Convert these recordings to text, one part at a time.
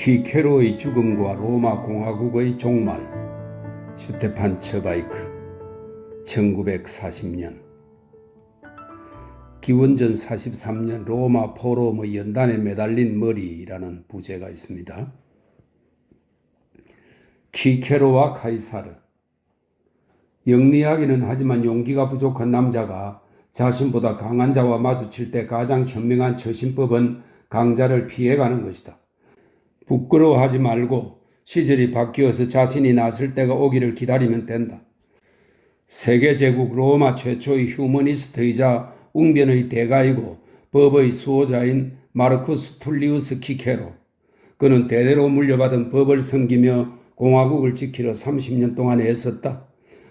키케로의 죽음과 로마 공화국의 종말. 슈테판 츠바이크 1940년. 기원전 43년 로마 포럼의 연단에 매달린 머리라는 부제가 있습니다. 키케로와 카이사르. 영리하기는 하지만 용기가 부족한 남자가 자신보다 강한 자와 마주칠 때 가장 현명한 처신법은 강자를 피해가는 것이다. 부끄러워하지 말고 시절이 바뀌어서 자신이 나설 때가 오기를 기다리면 된다. 세계제국 로마 최초의 휴머니스트이자 웅변의 대가이고 법의 수호자인 마르쿠스 툴리우스 키케로. 그는 대대로 물려받은 법을 섬기며 공화국을 지키려 30년 동안 애썼다.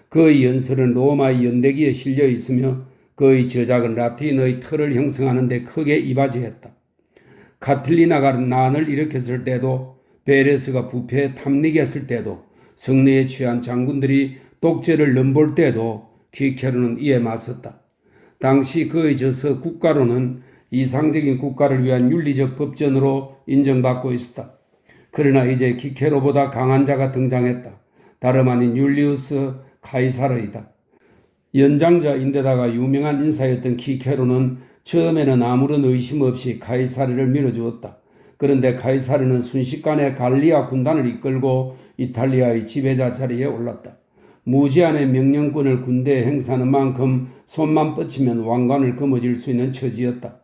그의 연설은 로마의 연대기에 실려 있으며 그의 저작은 라틴의 틀을 형성하는 데 크게 이바지했다. 카틸리나가 난을 일으켰을 때도, 베레스가 부패에 탐닉했을 때도, 승리에 취한 장군들이 독재를 넘볼 때도 키케로는 이에 맞섰다. 당시 그의 저서 국가로는 이상적인 국가를 위한 윤리적 법전으로 인정받고 있었다. 그러나 이제 키케로보다 강한 자가 등장했다. 다름 아닌 율리우스 카이사르이다. 연장자인데다가 유명한 인사였던 키케로는 처음에는 아무런 의심 없이 카이사르를 밀어주었다. 그런데 카이사르는 순식간에 갈리아 군단을 이끌고 이탈리아의 지배자 자리에 올랐다. 무제한의 명령권을 군대에 행사하는 만큼 손만 뻗치면 왕관을 거머쥘 수 있는 처지였다.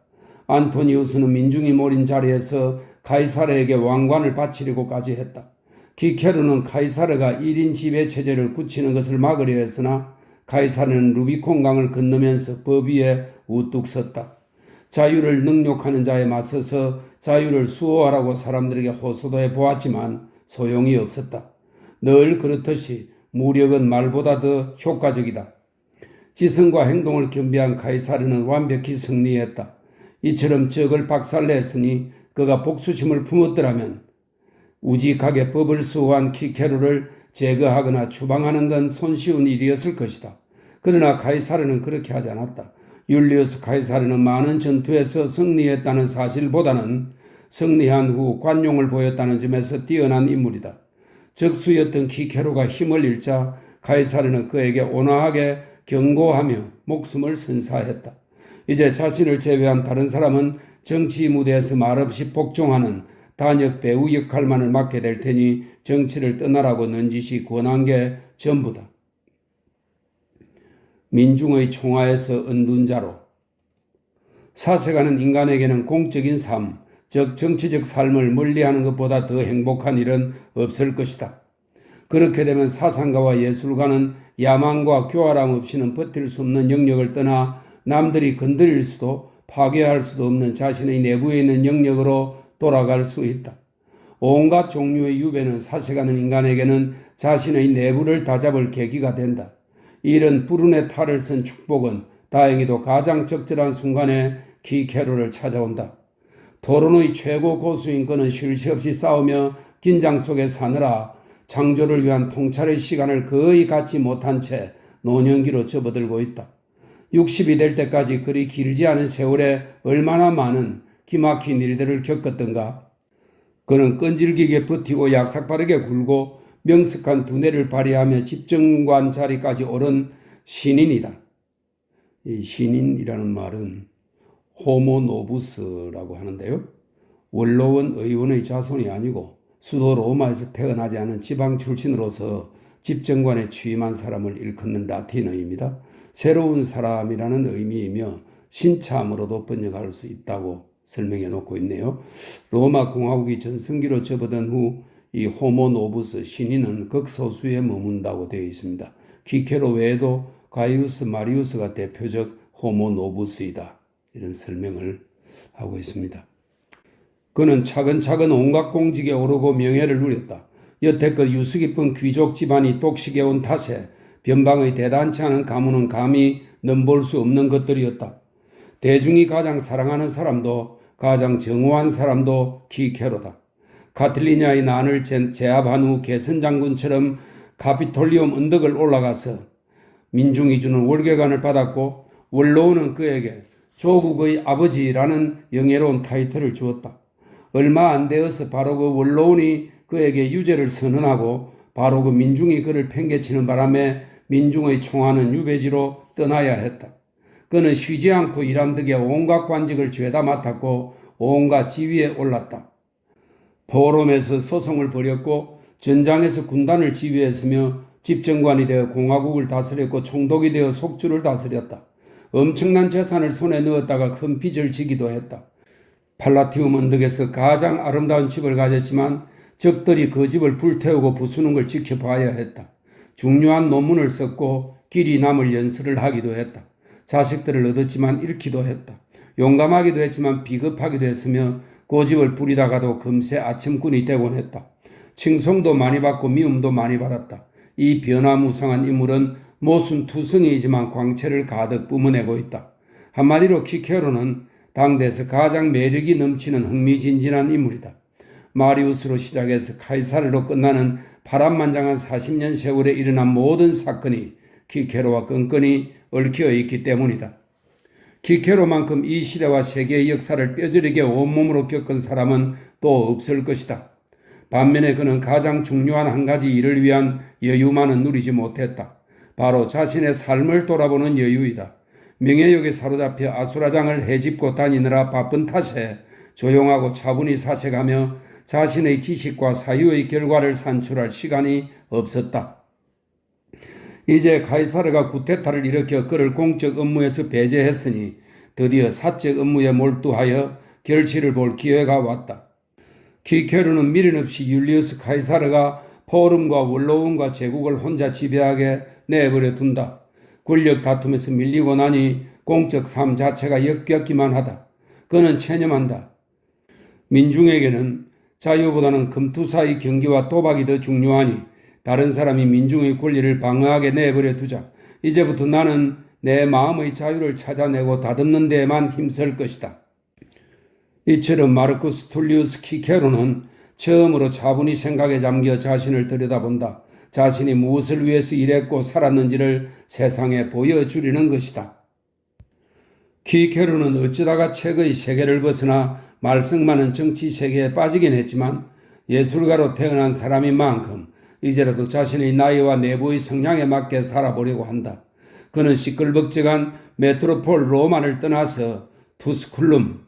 안토니우스는 민중이 모인 자리에서 카이사르에게 왕관을 바치려고까지 했다. 키케로는 카이사르가 1인 지배 체제를 굳히는 것을 막으려 했으나 카이사르는 루비콘강을 건너면서 법 위에 우뚝 섰다. 자유를 능욕하는 자에 맞서서 자유를 수호하라고 사람들에게 호소도해 보았지만 소용이 없었다. 늘 그렇듯이 무력은 말보다 더 효과적이다. 지성과 행동을 겸비한 카이사르는 완벽히 승리했다. 이처럼 적을 박살냈으니 그가 복수심을 품었더라면 우직하게 법을 수호한 키케로를 제거하거나 추방하는 건 손쉬운 일이었을 것이다. 그러나 카이사르는 그렇게 하지 않았다. 율리우스 카이사르는 많은 전투에서 승리했다는 사실보다는 승리한 후 관용을 보였다는 점에서 뛰어난 인물이다. 적수였던 키케로가 힘을 잃자 카이사르는 그에게 온화하게 경고하며 목숨을 선사했다. 이제 자신을 제외한 다른 사람은 정치 무대에서 말없이 복종하는 단역 배우 역할만을 맡게 될 테니 정치를 떠나라고 넌지시 권한 게 전부다. 민중의 총하에서 얻는 자로. 사색하는 인간에게는 공적인 삶, 즉 정치적 삶을 멀리하는 것보다 더 행복한 일은 없을 것이다. 그렇게 되면 사상가와 예술가는 야망과 교활함 없이는 버틸 수 없는 영역을 떠나 남들이 건드릴 수도 파괴할 수도 없는 자신의 내부에 있는 영역으로 돌아갈 수 있다. 온갖 종류의 유배는 사색하는 인간에게는 자신의 내부를 다잡을 계기가 된다. 이런 불운의 탈을 쓴 축복은 다행히도 가장 적절한 순간에 키케로를 찾아온다. 토론의 최고 고수인 그는 쉴 새 없이 싸우며 긴장 속에 사느라 창조를 위한 통찰의 시간을 거의 갖지 못한 채 노년기로 접어들고 있다. 60이 될 때까지 그리 길지 않은 세월에 얼마나 많은 기막힌 일들을 겪었던가. 그는 끈질기게 버티고 약삭빠르게 굴고 명석한 두뇌를 발휘하며 집정관 자리까지 오른 신인이다. 이 신인이라는 말은 호모 노부스라고 하는데요. 원로원 의원의 자손이 아니고 수도 로마에서 태어나지 않은 지방 출신으로서 집정관에 취임한 사람을 일컫는 라틴어입니다. 새로운 사람이라는 의미이며 신참으로도 번역할 수 있다고 설명해 놓고 있네요. 로마 공화국이 전성기로 접어든 후 이 호모 노부스 신인은 극소수에 머문다고 되어 있습니다. 키케로 외에도 가이우스 마리우스가 대표적 호모 노부스이다. 이런 설명을 하고 있습니다. 그는 차근차근 온갖 공직에 오르고 명예를 누렸다. 여태껏 유수 깊은 귀족 집안이 독식해온 탓에 변방의 대단치 않은 가문은 감히 넘볼 수 없는 것들이었다. 대중이 가장 사랑하는 사람도 가장 정오한 사람도 키케로다. 카틸리냐의 난을 제압한 후 개선 장군처럼 카피톨리움 언덕을 올라가서 민중이 주는 월계관을 받았고 원로원은 그에게 조국의 아버지라는 영예로운 타이틀을 주었다. 얼마 안 되어서 바로 그 원로원이 그에게 유죄를 선언하고 바로 그 민중이 그를 팽개치는 바람에 민중의 총화는 유배지로 떠나야 했다. 그는 쉬지 않고 일한 덕에 온갖 관직을 죄다 맡았고 온갖 지위에 올랐다. 포럼에서 소송을 벌였고 전장에서 군단을 지휘했으며 집정관이 되어 공화국을 다스렸고 총독이 되어 속주를 다스렸다. 엄청난 재산을 손에 넣었다가 큰 빚을 지기도 했다. 팔라티움 언덕에서 가장 아름다운 집을 가졌지만 적들이 그 집을 불태우고 부수는 걸 지켜봐야 했다. 중요한 논문을 썼고 길이 남을 연설을 하기도 했다. 자식들을 얻었지만 잃기도 했다. 용감하기도 했지만 비겁하기도 했으며 고집을 부리다가도 금세 아첨꾼이 되곤 했다. 칭송도 많이 받고 미움도 많이 받았다. 이 변화무쌍한 인물은 모순투성이지만 광채를 가득 뿜어내고 있다. 한마디로 키케로는 당대에서 가장 매력이 넘치는 흥미진진한 인물이다. 마리우스로 시작해서 카이사르로 끝나는 파란만장한 40년 세월에 일어난 모든 사건이 키케로와 끈끈이 얽혀 있기 때문이다. 키케로만큼 이 시대와 세계의 역사를 뼈저리게 온몸으로 겪은 사람은 또 없을 것이다. 반면에 그는 가장 중요한 한 가지 일을 위한 여유만은 누리지 못했다. 바로 자신의 삶을 돌아보는 여유이다. 명예욕에 사로잡혀 아수라장을 헤집고 다니느라 바쁜 탓에 조용하고 차분히 사색하며 자신의 지식과 사유의 결과를 산출할 시간이 없었다. 이제 카이사르가 구테타를 일으켜 그를 공적 업무에서 배제했으니 드디어 사적 업무에 몰두하여 결실을 볼 기회가 왔다. 키케로는 미련 없이 율리우스 카이사르가 포럼과 원로원과 제국을 혼자 지배하게 내버려 둔다. 권력 다툼에서 밀리고 나니 공적 삶 자체가 역겹기만 하다. 그는 체념한다. 민중에게는 자유보다는 금투사의 경기와 도박이 더 중요하니 다른 사람이 민중의 권리를 방어하게 내버려 두자. 이제부터 나는 내 마음의 자유를 찾아내고 다듬는 데에만 힘쓸 것이다. 이처럼 마르쿠스 툴리우스 키케로는 처음으로 차분히 생각에 잠겨 자신을 들여다본다. 자신이 무엇을 위해서 일했고 살았는지를 세상에 보여주려는 것이다. 키케로는 어쩌다가 책의 세계를 벗어나 말썽 많은 정치 세계에 빠지긴 했지만 예술가로 태어난 사람인 만큼 이제라도 자신의 나이와 내부의 성향에 맞게 살아보려고 한다. 그는 시끌벅적한 메트로폴 로마를 떠나서 투스쿨룸,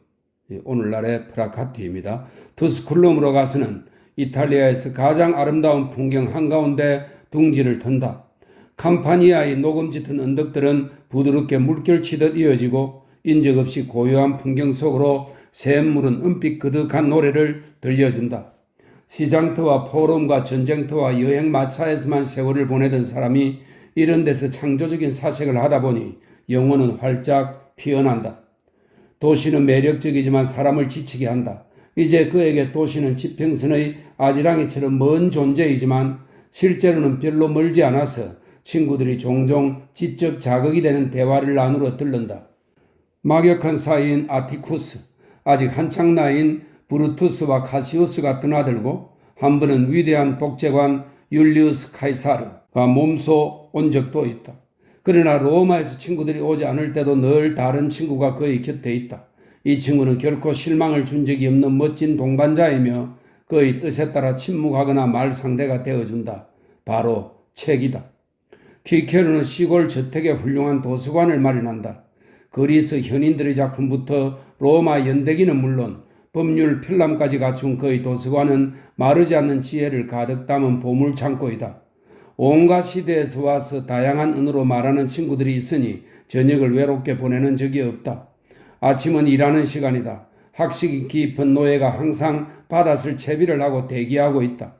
오늘날의 프라카티입니다. 투스쿨룸으로 가서는 이탈리아에서 가장 아름다운 풍경 한가운데 둥지를 턴다. 캠파니아의 녹음 짙은 언덕들은 부드럽게 물결치듯 이어지고 인적 없이 고요한 풍경 속으로 샘물은 은빛 그득한 노래를 들려준다. 시장터와 포럼과 전쟁터와 여행 마차에서만 세월을 보내던 사람이 이런 데서 창조적인 사색을 하다 보니 영혼은 활짝 피어난다. 도시는 매력적이지만 사람을 지치게 한다. 이제 그에게 도시는 지평선의 아지랑이처럼 먼 존재이지만 실제로는 별로 멀지 않아서 친구들이 종종 지적 자극이 되는 대화를 나누러 들른다. 막역한 사이인 아티쿠스, 아직 한창 나이인 브루투스와 카시우스가 드나들고 한 번은 위대한 독재관 율리우스 카이사르가 몸소 온 적도 있다. 그러나 로마에서 친구들이 오지 않을 때도 늘 다른 친구가 그의 곁에 있다. 이 친구는 결코 실망을 준 적이 없는 멋진 동반자이며 그의 뜻에 따라 침묵하거나 말 상대가 되어준다. 바로 책이다. 키케로는 시골 저택에 훌륭한 도서관을 마련한다. 그리스 현인들의 작품부터 로마 연대기는 물론 법률 필람까지 갖춘 그의 도서관은 마르지 않는 지혜를 가득 담은 보물창고이다. 온갖 시대에서 와서 다양한 언어로 말하는 친구들이 있으니 저녁을 외롭게 보내는 적이 없다. 아침은 일하는 시간이다. 학식이 깊은 노예가 항상 받았을 채비를 하고 대기하고 있다.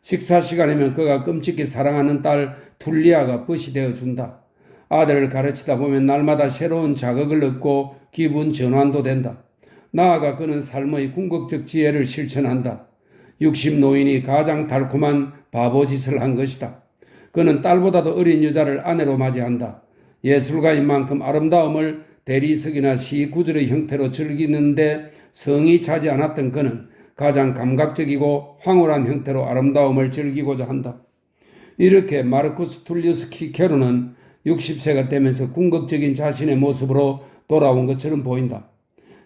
식사 시간이면 그가 끔찍히 사랑하는 딸 툴리아가 벗이 되어준다. 아들을 가르치다 보면 날마다 새로운 자극을 얻고 기분 전환도 된다. 나아가 그는 삶의 궁극적 지혜를 실천한다. 60노인이 가장 달콤한 바보짓을 한 것이다. 그는 딸보다도 어린 여자를 아내로 맞이한다. 예술가인 만큼 아름다움을 대리석이나 시 구절의 형태로 즐기는데 성이 차지 않았던 그는 가장 감각적이고 황홀한 형태로 아름다움을 즐기고자 한다. 이렇게 마르쿠스 툴리우스 키케로는 60세가 되면서 궁극적인 자신의 모습으로 돌아온 것처럼 보인다.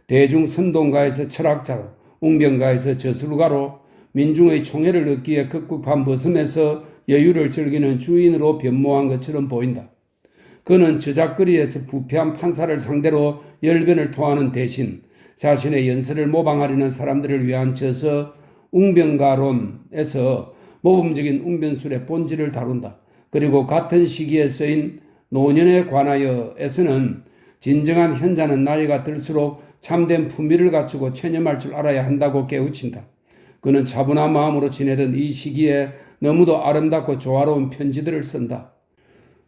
대중선동가에서 철학자로, 웅변가에서 저술가로 민중의 총애를 얻기에 급급한 벗음에서 여유를 즐기는 주인으로 변모한 것처럼 보인다. 그는 저작거리에서 부패한 판사를 상대로 열변을 토하는 대신 자신의 연설을 모방하려는 사람들을 위한 저서 웅변가론에서 모범적인 웅변술의 본질을 다룬다. 그리고 같은 시기에 쓰인 노년에 관하여에서는 진정한 현자는 나이가 들수록 참된 품위를 갖추고 체념할 줄 알아야 한다고 깨우친다. 그는 차분한 마음으로 지내던 이 시기에 너무도 아름답고 조화로운 편지들을 쓴다.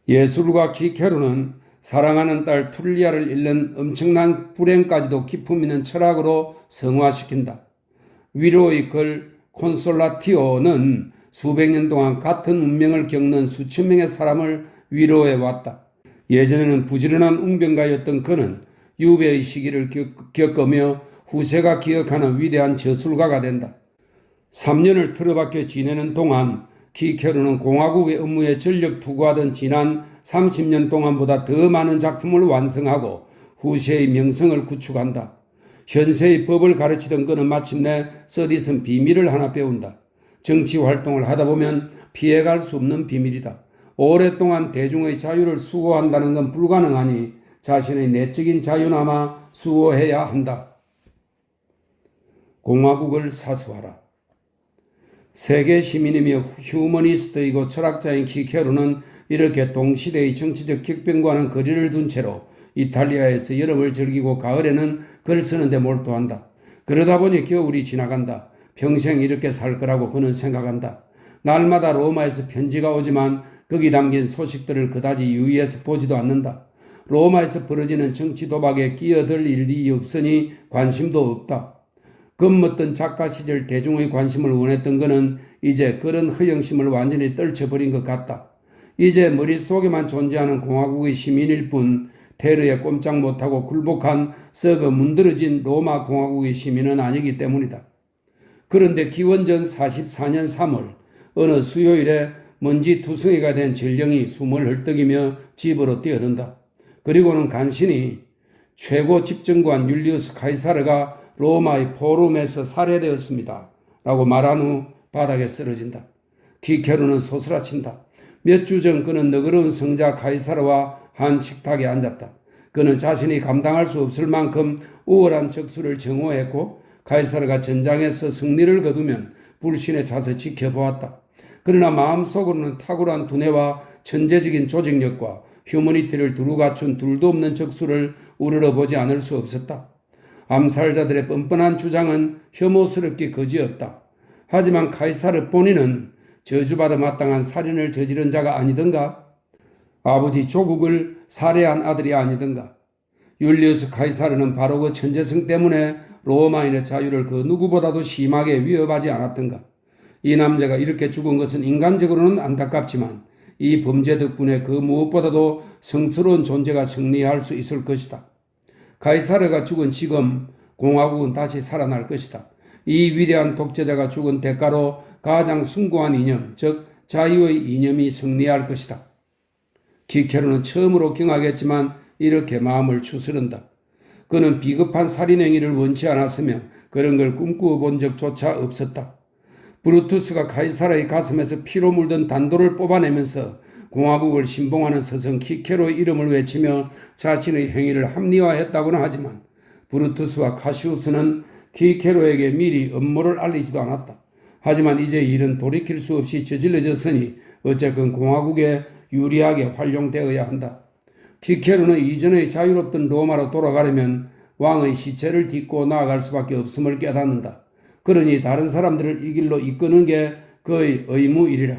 예술가 키케로는 사랑하는 딸 툴리아를 잃는 엄청난 불행까지도 기품 있는 철학으로 성화시킨다. 위로의 글 콘솔라티오는 수백 년 동안 같은 운명을 겪는 수천 명의 사람을 위로해 왔다. 예전에는 부지런한 웅변가였던 그는 유배의 시기를 겪으며 후세가 기억하는 위대한 저술가가 된다. 3년을 틀어박혀 지내는 동안 키케로는 공화국의 업무에 전력 투구하던 지난 30년 동안보다 더 많은 작품을 완성하고 후세의 명성을 구축한다. 현세의 법을 가르치던 그는 마침내 서디슨 비밀을 하나 배운다. 정치 활동을 하다 보면 피해갈 수 없는 비밀이다. 오랫동안 대중의 자유를 수호한다는 건 불가능하니 자신의 내적인 자유나마 수호해야 한다. 공화국을 사수하라. 세계 시민이며 휴머니스트이고 철학자인 키케로는 이렇게 동시대의 정치적 격변과는 거리를 둔 채로 이탈리아에서 여름을 즐기고 가을에는 글 쓰는 데 몰두한다. 그러다 보니 겨울이 지나간다. 평생 이렇게 살 거라고 그는 생각한다. 날마다 로마에서 편지가 오지만 거기 담긴 소식들을 그다지 유의해서 보지도 않는다. 로마에서 벌어지는 정치 도박에 끼어들 일이 없으니 관심도 없다. 겁먹던 작가 시절 대중의 관심을 원했던 그는 이제 그런 허영심을 완전히 떨쳐버린 것 같다. 이제 머릿속에만 존재하는 공화국의 시민일 뿐 테러에 꼼짝 못하고 굴복한 썩어 문드러진 로마 공화국의 시민은 아니기 때문이다. 그런데 기원전 44년 3월 어느 수요일에 먼지 투성이가 된 전령이 숨을 헐떡이며 집으로 뛰어든다. 그리고는 간신히 최고 집정관 율리우스 카이사르가 로마의 포럼에서 살해되었습니다. 라고 말한 후 바닥에 쓰러진다. 키케로는 소스라친다. 몇 주 전 그는 너그러운 성자 카이사르와 한 식탁에 앉았다. 그는 자신이 감당할 수 없을 만큼 우월한 적수를 정오했고 카이사르가 전장에서 승리를 거두면 불신에 차서 지켜보았다. 그러나 마음속으로는 탁월한 두뇌와 천재적인 조직력과 휴머니티를 두루 갖춘 둘도 없는 적수를 우러러보지 않을 수 없었다. 암살자들의 뻔뻔한 주장은 혐오스럽게 거지였다. 하지만 카이사르 본인은 저주받아 마땅한 살인을 저지른 자가 아니던가? 아버지 조국을 살해한 아들이 아니던가? 율리우스 카이사르는 바로 그 천재성 때문에 로마인의 자유를 그 누구보다도 심하게 위협하지 않았던가? 이 남자가 이렇게 죽은 것은 인간적으로는 안타깝지만 이 범죄 덕분에 그 무엇보다도 성스러운 존재가 승리할 수 있을 것이다. 카이사르가 죽은 지금 공화국은 다시 살아날 것이다. 이 위대한 독재자가 죽은 대가로 가장 숭고한 이념, 즉 자유의 이념이 승리할 것이다. 키케로는 처음으로 경악했지만 이렇게 마음을 추스른다. 그는 비겁한 살인행위를 원치 않았으며 그런 걸 꿈꾸어 본 적조차 없었다. 브루투스가 카이사르의 가슴에서 피로 물든 단도를 뽑아내면서 공화국을 신봉하는 서성 키케로의 이름을 외치며 자신의 행위를 합리화했다고는 하지만 브루투스와 카시우스는 키케로에게 미리 음모를 알리지도 않았다. 하지만 이제 일은 돌이킬 수 없이 저질러졌으니 어쨌건 공화국에 유리하게 활용되어야 한다. 키케로는 이전의 자유롭던 로마로 돌아가려면 왕의 시체를 딛고 나아갈 수밖에 없음을 깨닫는다. 그러니 다른 사람들을 이 길로 이끄는 게 그의 의무일이라.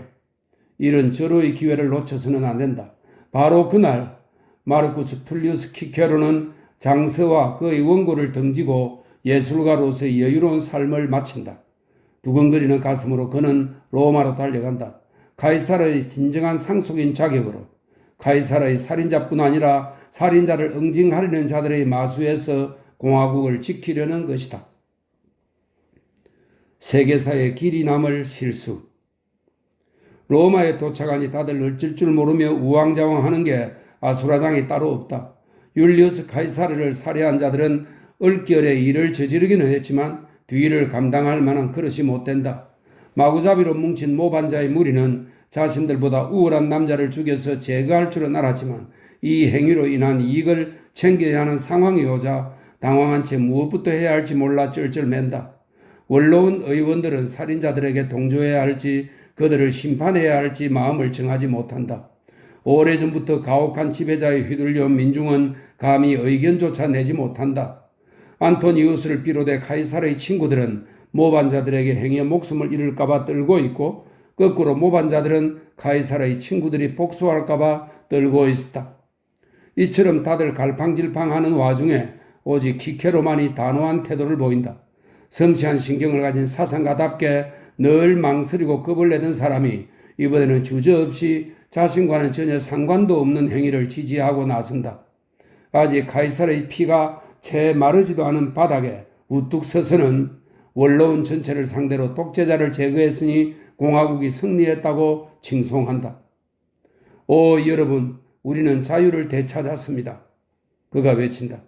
이런 절호의 기회를 놓쳐서는 안 된다. 바로 그날 마르쿠스 툴리우스 키케로는 장서와 그의 원고를 던지고 예술가로서의 여유로운 삶을 마친다. 두근거리는 가슴으로 그는 로마로 달려간다. 카이사르의 진정한 상속인 자격으로 카이사르의 살인자뿐 아니라 살인자를 응징하려는 자들의 마수에서 공화국을 지키려는 것이다. 세계사의 길이 남을 실수. 로마에 도착하니 다들 어쩔 줄 모르며 우왕좌왕하는 게 아수라장이 따로 없다. 율리우스 카이사르를 살해한 자들은 얼결에 일을 저지르기는 했지만 뒤를 감당할 만한 그릇이 못 된다. 마구잡이로 뭉친 모반자의 무리는 자신들보다 우월한 남자를 죽여서 제거할 줄은 알았지만 이 행위로 인한 이익을 챙겨야 하는 상황이 오자 당황한 채 무엇부터 해야 할지 몰라 쩔쩔맨다. 원로원 의원들은 살인자들에게 동조해야 할지 그들을 심판해야 할지 마음을 정하지 못한다. 오래전부터 가혹한 지배자에 휘둘려온 민중은 감히 의견조차 내지 못한다. 안토니우스를 비롯해 카이사르의 친구들은 모반자들에게 행여 목숨을 잃을까봐 떨고 있고 거꾸로 모반자들은 카이사르의 친구들이 복수할까봐 떨고 있었다. 이처럼 다들 갈팡질팡하는 와중에 오직 키케로만이 단호한 태도를 보인다. 섬세한 신경을 가진 사상가답게 늘 망설이고 겁을 내던 사람이 이번에는 주저없이 자신과는 전혀 상관도 없는 행위를 지지하고 나선다. 아직 카이사르의 피가 채 마르지도 않은 바닥에 우뚝 서서는 원로원 전체를 상대로 독재자를 제거했으니 공화국이 승리했다고 칭송한다. 오 여러분, 우리는 자유를 되찾았습니다. 그가 외친다.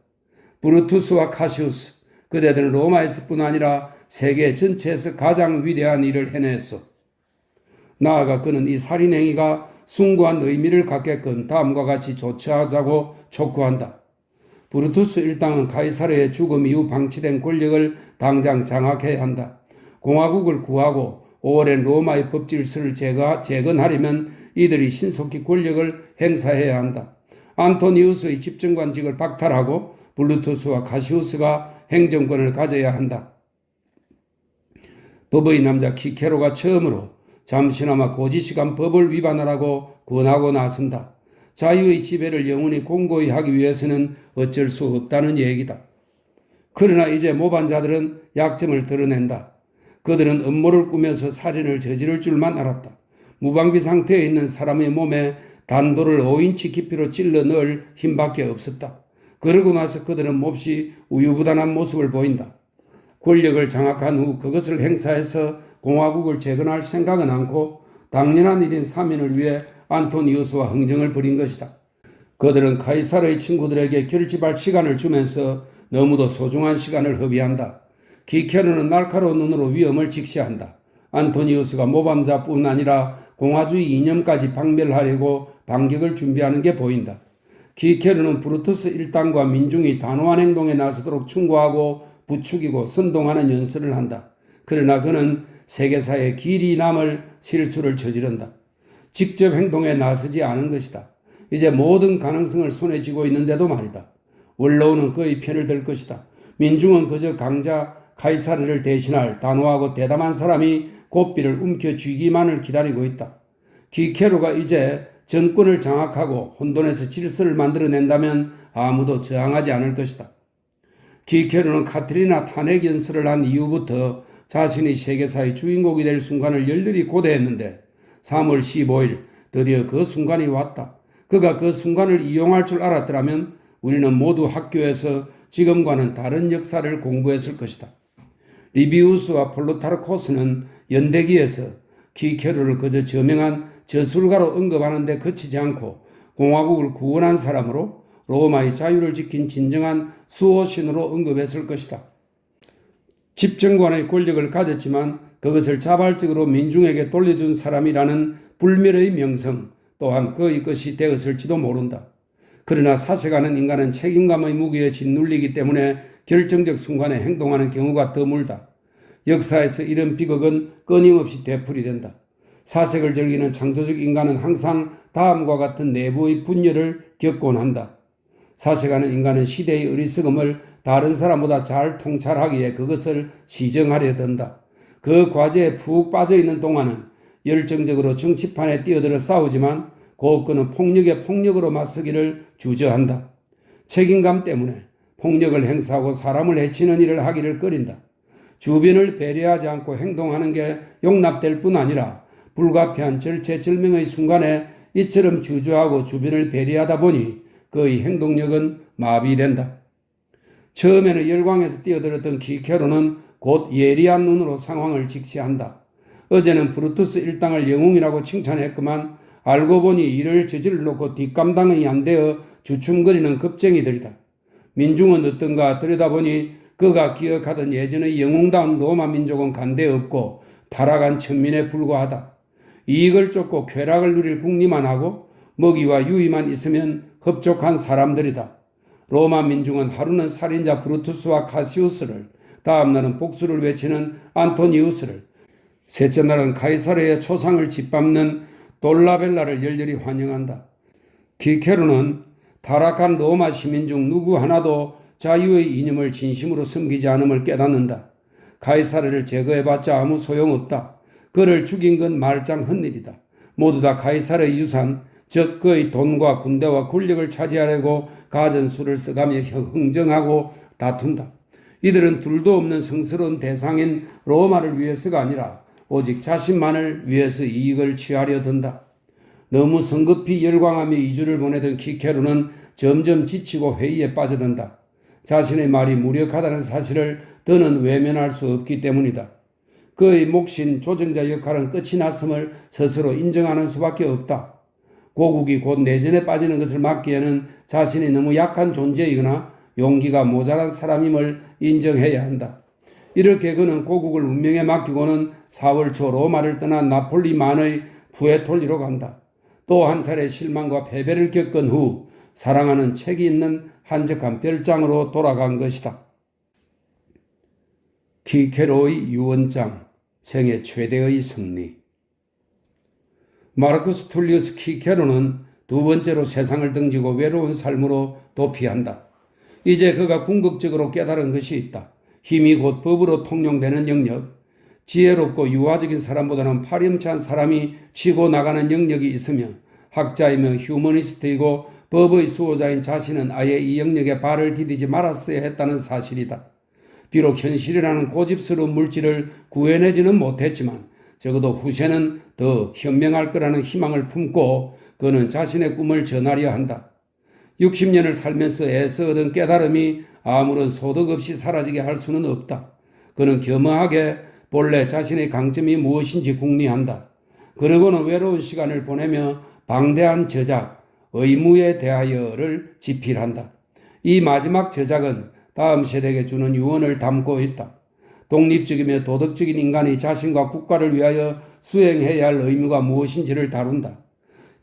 브루투스와 카시우스, 그대들은 로마에서뿐 아니라 세계 전체에서 가장 위대한 일을 해냈소. 나아가 그는 이 살인행위가 숭고한 의미를 갖게끔 다음과 같이 조처하자고 촉구한다. 브루투스 일당은 카이사르의 죽음 이후 방치된 권력을 당장 장악해야 한다. 공화국을 구하고 오랜 로마의 법질서를 재건하려면 이들이 신속히 권력을 행사해야 한다. 안토니우스의 집정관직을 박탈하고 블루투스와 카시우스가 행정권을 가져야 한다. 법의 남자 키케로가 처음으로 잠시나마 고지식한 법을 위반하라고 권하고 나선다. 자유의 지배를 영원히 공고히 하기 위해서는 어쩔 수 없다는 얘기다. 그러나 이제 모반자들은 약점을 드러낸다. 그들은 음모를 꾸며서 살인을 저지를 줄만 알았다. 무방비 상태에 있는 사람의 몸에 단도를 5인치 깊이로 찔러 넣을 힘밖에 없었다. 그러고 나서 그들은 몹시 우유부단한 모습을 보인다. 권력을 장악한 후 그것을 행사해서 공화국을 재건할 생각은 않고 당연한 일인 사민을 위해 안토니우스와 흥정을 벌인 것이다. 그들은 카이사르의 친구들에게 결집할 시간을 주면서 너무도 소중한 시간을 허비한다. 키케로는 날카로운 눈으로 위험을 직시한다. 안토니우스가 모범자뿐 아니라 공화주의 이념까지 박멸하려고 반격을 준비하는 게 보인다. 키케로는 브루투스 일당과 민중이 단호한 행동에 나서도록 충고하고 부추기고 선동하는 연설을 한다. 그러나 그는 세계사에 길이 남을 실수를 저지른다. 직접 행동에 나서지 않은 것이다. 이제 모든 가능성을 손에 쥐고 있는데도 말이다. 원로는 그의 편을 들 것이다. 민중은 그저 강자 카이사르를 대신할 단호하고 대담한 사람이 고삐를 움켜쥐기만을 기다리고 있다. 키케로가 이제 정권을 장악하고 혼돈에서 질서를 만들어낸다면 아무도 저항하지 않을 것이다. 키케로는 카트리나 탄핵 연설을 한 이후부터 자신이 세계사의 주인공이 될 순간을 열렬히 고대했는데 3월 15일 드디어 그 순간이 왔다. 그가 그 순간을 이용할 줄 알았더라면 우리는 모두 학교에서 지금과는 다른 역사를 공부했을 것이다. 리비우스와 플루타르코스는 연대기에서 키케로를 그저 저명한 저술가로 언급하는데 그치지 않고 공화국을 구원한 사람으로 로마의 자유를 지킨 진정한 수호신으로 언급했을 것이다. 집정관의 권력을 가졌지만 그것을 자발적으로 민중에게 돌려준 사람이라는 불멸의 명성 또한 그의 것이 되었을지도 모른다. 그러나 사색하는 인간은 책임감의 무게에 짓눌리기 때문에 결정적 순간에 행동하는 경우가 드물다. 역사에서 이런 비극은 끊임없이 되풀이된다. 사색을 즐기는 창조적 인간은 항상 다음과 같은 내부의 분열을 겪곤 한다. 사색하는 인간은 시대의 어리석음을 다른 사람보다 잘 통찰하기에 그것을 시정하려 든다. 그 과제에 푹 빠져있는 동안은 열정적으로 정치판에 뛰어들어 싸우지만 곧 그는 폭력에 폭력으로 맞서기를 주저한다. 책임감 때문에 폭력을 행사하고 사람을 해치는 일을 하기를 꺼린다. 주변을 배려하지 않고 행동하는 게 용납될 뿐 아니라 불가피한 절체절명의 순간에 이처럼 주저하고 주변을 배려하다 보니 그의 행동력은 마비된다. 처음에는 열광에서 뛰어들었던 키케로는 곧 예리한 눈으로 상황을 직시한다. 어제는 브루투스 일당을 영웅이라고 칭찬했구만 알고 보니 이를 저지를 놓고 뒷감당이 안 되어 주춤거리는 겁쟁이들이다. 민중은 어떤가 들여다보니 그가 기억하던 예전의 영웅다운 로마 민족은 간대없고 타락한 천민에 불과하다. 이익을 쫓고 쾌락을 누릴 궁리만 하고 먹이와 유의만 있으면 흡족한 사람들이다. 로마 민중은 하루는 살인자 브루투스와 카시우스를, 다음날은 복수를 외치는 안토니우스를, 셋째 날은 카이사르의 초상을 짓밟는 돌라벨라를 열렬히 환영한다. 키케로는 타락한 로마 시민 중 누구 하나도 자유의 이념을 진심으로 섬기지 않음을 깨닫는다. 카이사르를 제거해봤자 아무 소용없다. 그를 죽인 건 말짱 헛일이다. 모두 다 카이사르의 유산, 즉 그의 돈과 군대와 권력을 차지하려고 가진 수를 써가며 흥정하고 다툰다. 이들은 둘도 없는 성스러운 대상인 로마를 위해서가 아니라 오직 자신만을 위해서 이익을 취하려 든다. 너무 성급히 열광하며 2주를 보내던 키케로는 점점 지치고 회의에 빠져든다. 자신의 말이 무력하다는 사실을 더는 외면할 수 없기 때문이다. 그의 몫인 조정자 역할은 끝이 났음을 스스로 인정하는 수밖에 없다. 고국이 곧 내전에 빠지는 것을 막기에는 자신이 너무 약한 존재이거나 용기가 모자란 사람임을 인정해야 한다. 이렇게 그는 고국을 운명에 맡기고는 4월 초 로마를 떠난 나폴리만의 푸에톨리로 간다. 또 한 차례 실망과 패배를 겪은 후 사랑하는 책이 있는 한적한 별장으로 돌아간 것이다. 키케로의 유언장, 생애 최대의 승리. 마르쿠스 툴리우스 키케로는 두 번째로 세상을 등지고 외로운 삶으로 도피한다. 이제 그가 궁극적으로 깨달은 것이 있다. 힘이 곧 법으로 통용되는 영역, 지혜롭고 유화적인 사람보다는 파렴치한 사람이 치고 나가는 영역이 있으며 학자이며 휴머니스트이고 법의 수호자인 자신은 아예 이 영역에 발을 디디지 말았어야 했다는 사실이다. 비록 현실이라는 고집스러운 물질을 구해내지는 못했지만 적어도 후세는 더 현명할 거라는 희망을 품고 그는 자신의 꿈을 전하려 한다. 60년을 살면서 애써 얻은 깨달음이 아무런 소득 없이 사라지게 할 수는 없다. 그는 겸허하게 본래 자신의 강점이 무엇인지 궁리한다. 그러고는 외로운 시간을 보내며 방대한 저작, 의무에 대하여를 집필한다. 이 마지막 저작은 다음 세대에게 주는 유언을 담고 있다. 독립적이며 도덕적인 인간이 자신과 국가를 위하여 수행해야 할 의무가 무엇인지를 다룬다.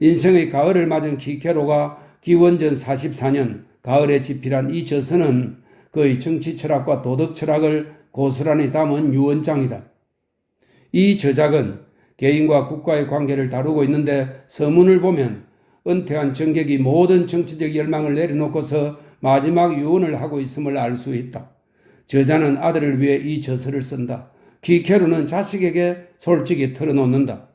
인생의 가을을 맞은 키케로가 기원전 44년 가을에 집필한 이 저서는 그의 정치 철학과 도덕 철학을 고스란히 담은 유언장이다. 이 저작은 개인과 국가의 관계를 다루고 있는데 서문을 보면 은퇴한 정객이 모든 정치적 열망을 내려놓고서 마지막 유언을 하고 있음을 알 수 있다. 저자는 아들을 위해 이 저서를 쓴다. 키케로는 자식에게 솔직히 털어놓는다.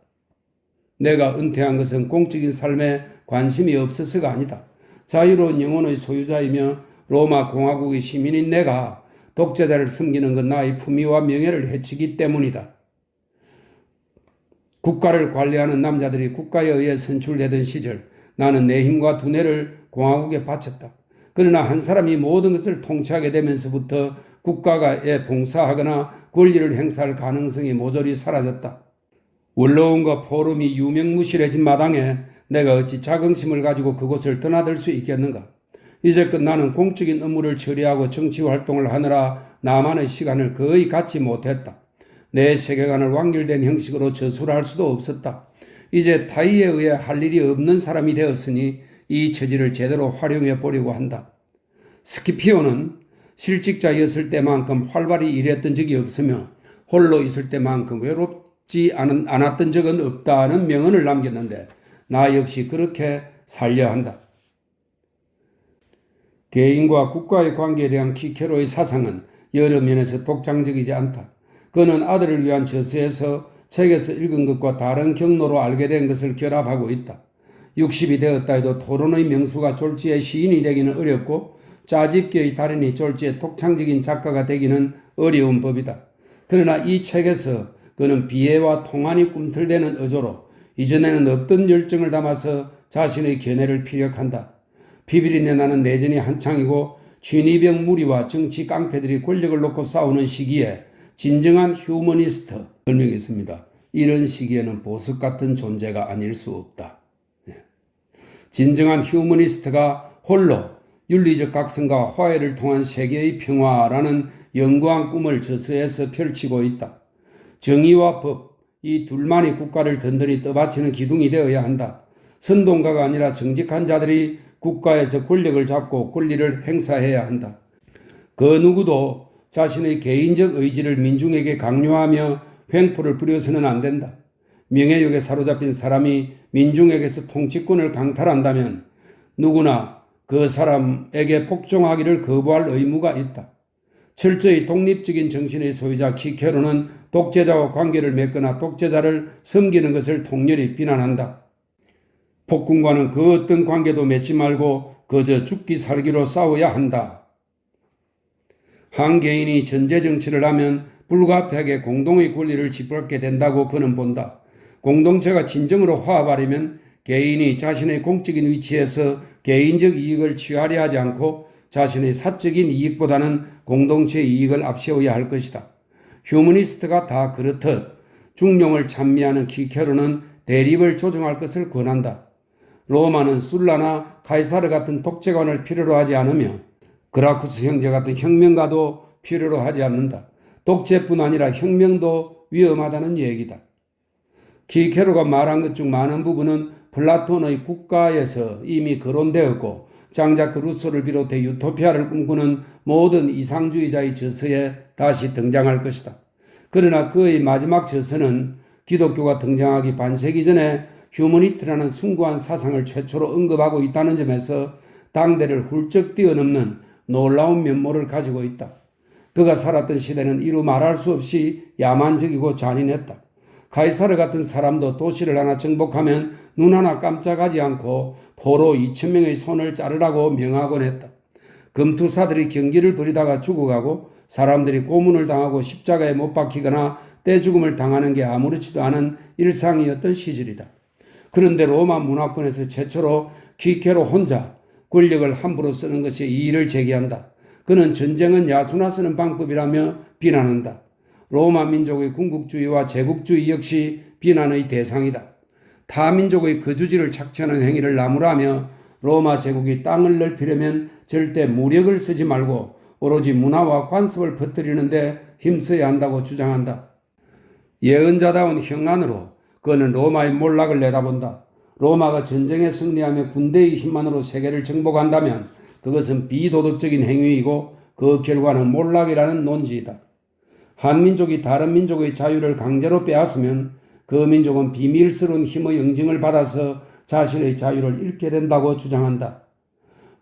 내가 은퇴한 것은 공적인 삶에 관심이 없어서가 아니다. 자유로운 영혼의 소유자이며 로마 공화국의 시민인 내가 독재자를 섬기는 건 나의 품위와 명예를 해치기 때문이다. 국가를 관리하는 남자들이 국가에 의해 선출되던 시절 나는 내 힘과 두뇌를 공화국에 바쳤다. 그러나 한 사람이 모든 것을 통치하게 되면서부터 국가에 봉사하거나 권리를 행사할 가능성이 모조리 사라졌다. 원로원과 포럼이 유명무실해진 마당에 내가 어찌 자긍심을 가지고 그곳을 떠나들 수 있겠는가? 이제껏 나는 공적인 업무를 처리하고 정치활동을 하느라 나만의 시간을 거의 갖지 못했다. 내 세계관을 완결된 형식으로 저술을 할 수도 없었다. 이제 타의에 의해 할 일이 없는 사람이 되었으니 이 처지를 제대로 활용해 보려고 한다. 스키피오는 실직자였을 때만큼 활발히 일했던 적이 없으며 홀로 있을 때만큼 외롭지 않았던 적은 없다는 명언을 남겼는데 나 역시 그렇게 살려 한다. 개인과 국가의 관계에 대한 키케로의 사상은 여러 면에서 독창적이지 않다. 그는 아들을 위한 저서에서 책에서 읽은 것과 다른 경로로 알게 된 것을 결합하고 있다. 60이 되었다 해도 토론의 명수가 졸지에 시인이 되기는 어렵고 짜집기의 달인이 졸지에 독창적인 작가가 되기는 어려운 법이다. 그러나 이 책에서 그는 비애와 통한이 꿈틀대는 어조로 이전에는 없던 열정을 담아서 자신의 견해를 피력한다. 비비린내 나는 내전이 한창이고 쥐니병 무리와 정치 깡패들이 권력을 놓고 싸우는 시기에 진정한 휴머니스트 설명했습니다. 이런 시기에는 보석 같은 존재가 아닐 수 없다. 진정한 휴머니스트가 홀로 윤리적 각성과 화해를 통한 세계의 평화라는 영구한 꿈을 저서에서 펼치고 있다. 정의와 법, 이 둘만이 국가를 든든히 떠받치는 기둥이 되어야 한다. 선동가가 아니라 정직한 자들이 국가에서 권력을 잡고 권리를 행사해야 한다. 그 누구도 자신의 개인적 의지를 민중에게 강요하며 횡포를 부려서는 안 된다. 명예욕에 사로잡힌 사람이 민중에게서 통치권을 강탈한다면 누구나 그 사람에게 복종하기를 거부할 의무가 있다. 철저히 독립적인 정신의 소유자 키케로는 독재자와 관계를 맺거나 독재자를 섬기는 것을 통렬히 비난한다. 폭군과는 그 어떤 관계도 맺지 말고 그저 죽기 살기로 싸워야 한다. 한 개인이 전제 정치를 하면 불가피하게 공동의 권리를 짓밟게 된다고 그는 본다. 공동체가 진정으로 화합하려면 개인이 자신의 공적인 위치에서 개인적 이익을 취하려 하지 않고 자신의 사적인 이익보다는 공동체의 이익을 앞세워야 할 것이다. 휴머니스트가 다 그렇듯 중용을 찬미하는 키케로는 대립을 조정할 것을 권한다. 로마는 술라나 카이사르 같은 독재관을 필요로 하지 않으며 그라쿠스 형제 같은 혁명가도 필요로 하지 않는다. 독재뿐 아니라 혁명도 위험하다는 얘기다. 키케로가 말한 것 중 많은 부분은 플라톤의 국가에서 이미 거론되었고 장자크 루소를 비롯해 유토피아를 꿈꾸는 모든 이상주의자의 저서에 다시 등장할 것이다. 그러나 그의 마지막 저서는 기독교가 등장하기 반세기 전에 휴머니티라는 숭고한 사상을 최초로 언급하고 있다는 점에서 당대를 훌쩍 뛰어넘는 놀라운 면모를 가지고 있다. 그가 살았던 시대는 이루 말할 수 없이 야만적이고 잔인했다. 카이사르 같은 사람도 도시를 하나 정복하면 눈 하나 깜짝하지 않고 포로 2,000명의 손을 자르라고 명하곤 했다. 금투사들이 경기를 벌이다가 죽어가고 사람들이 고문을 당하고 십자가에 못 박히거나 떼죽음을 당하는 게 아무렇지도 않은 일상이었던 시절이다. 그런데 로마 문화권에서 최초로 키케로 혼자 권력을 함부로 쓰는 것이 이의를 제기한다. 그는 전쟁은 야수나 쓰는 방법이라며 비난한다. 로마 민족의 군국주의와 제국주의 역시 비난의 대상이다. 타민족의 거주지를 착취하는 행위를 나무라며 로마 제국이 땅을 넓히려면 절대 무력을 쓰지 말고 오로지 문화와 관습을 퍼뜨리는 데 힘써야 한다고 주장한다. 예언자다운 형안으로 그는 로마의 몰락을 내다본다. 로마가 전쟁에 승리하며 군대의 힘만으로 세계를 정복한다면 그것은 비도덕적인 행위이고 그 결과는 몰락이라는 논지이다. 한 민족이 다른 민족의 자유를 강제로 빼앗으면 그 민족은 비밀스러운 힘의 응징을 받아서 자신의 자유를 잃게 된다고 주장한다.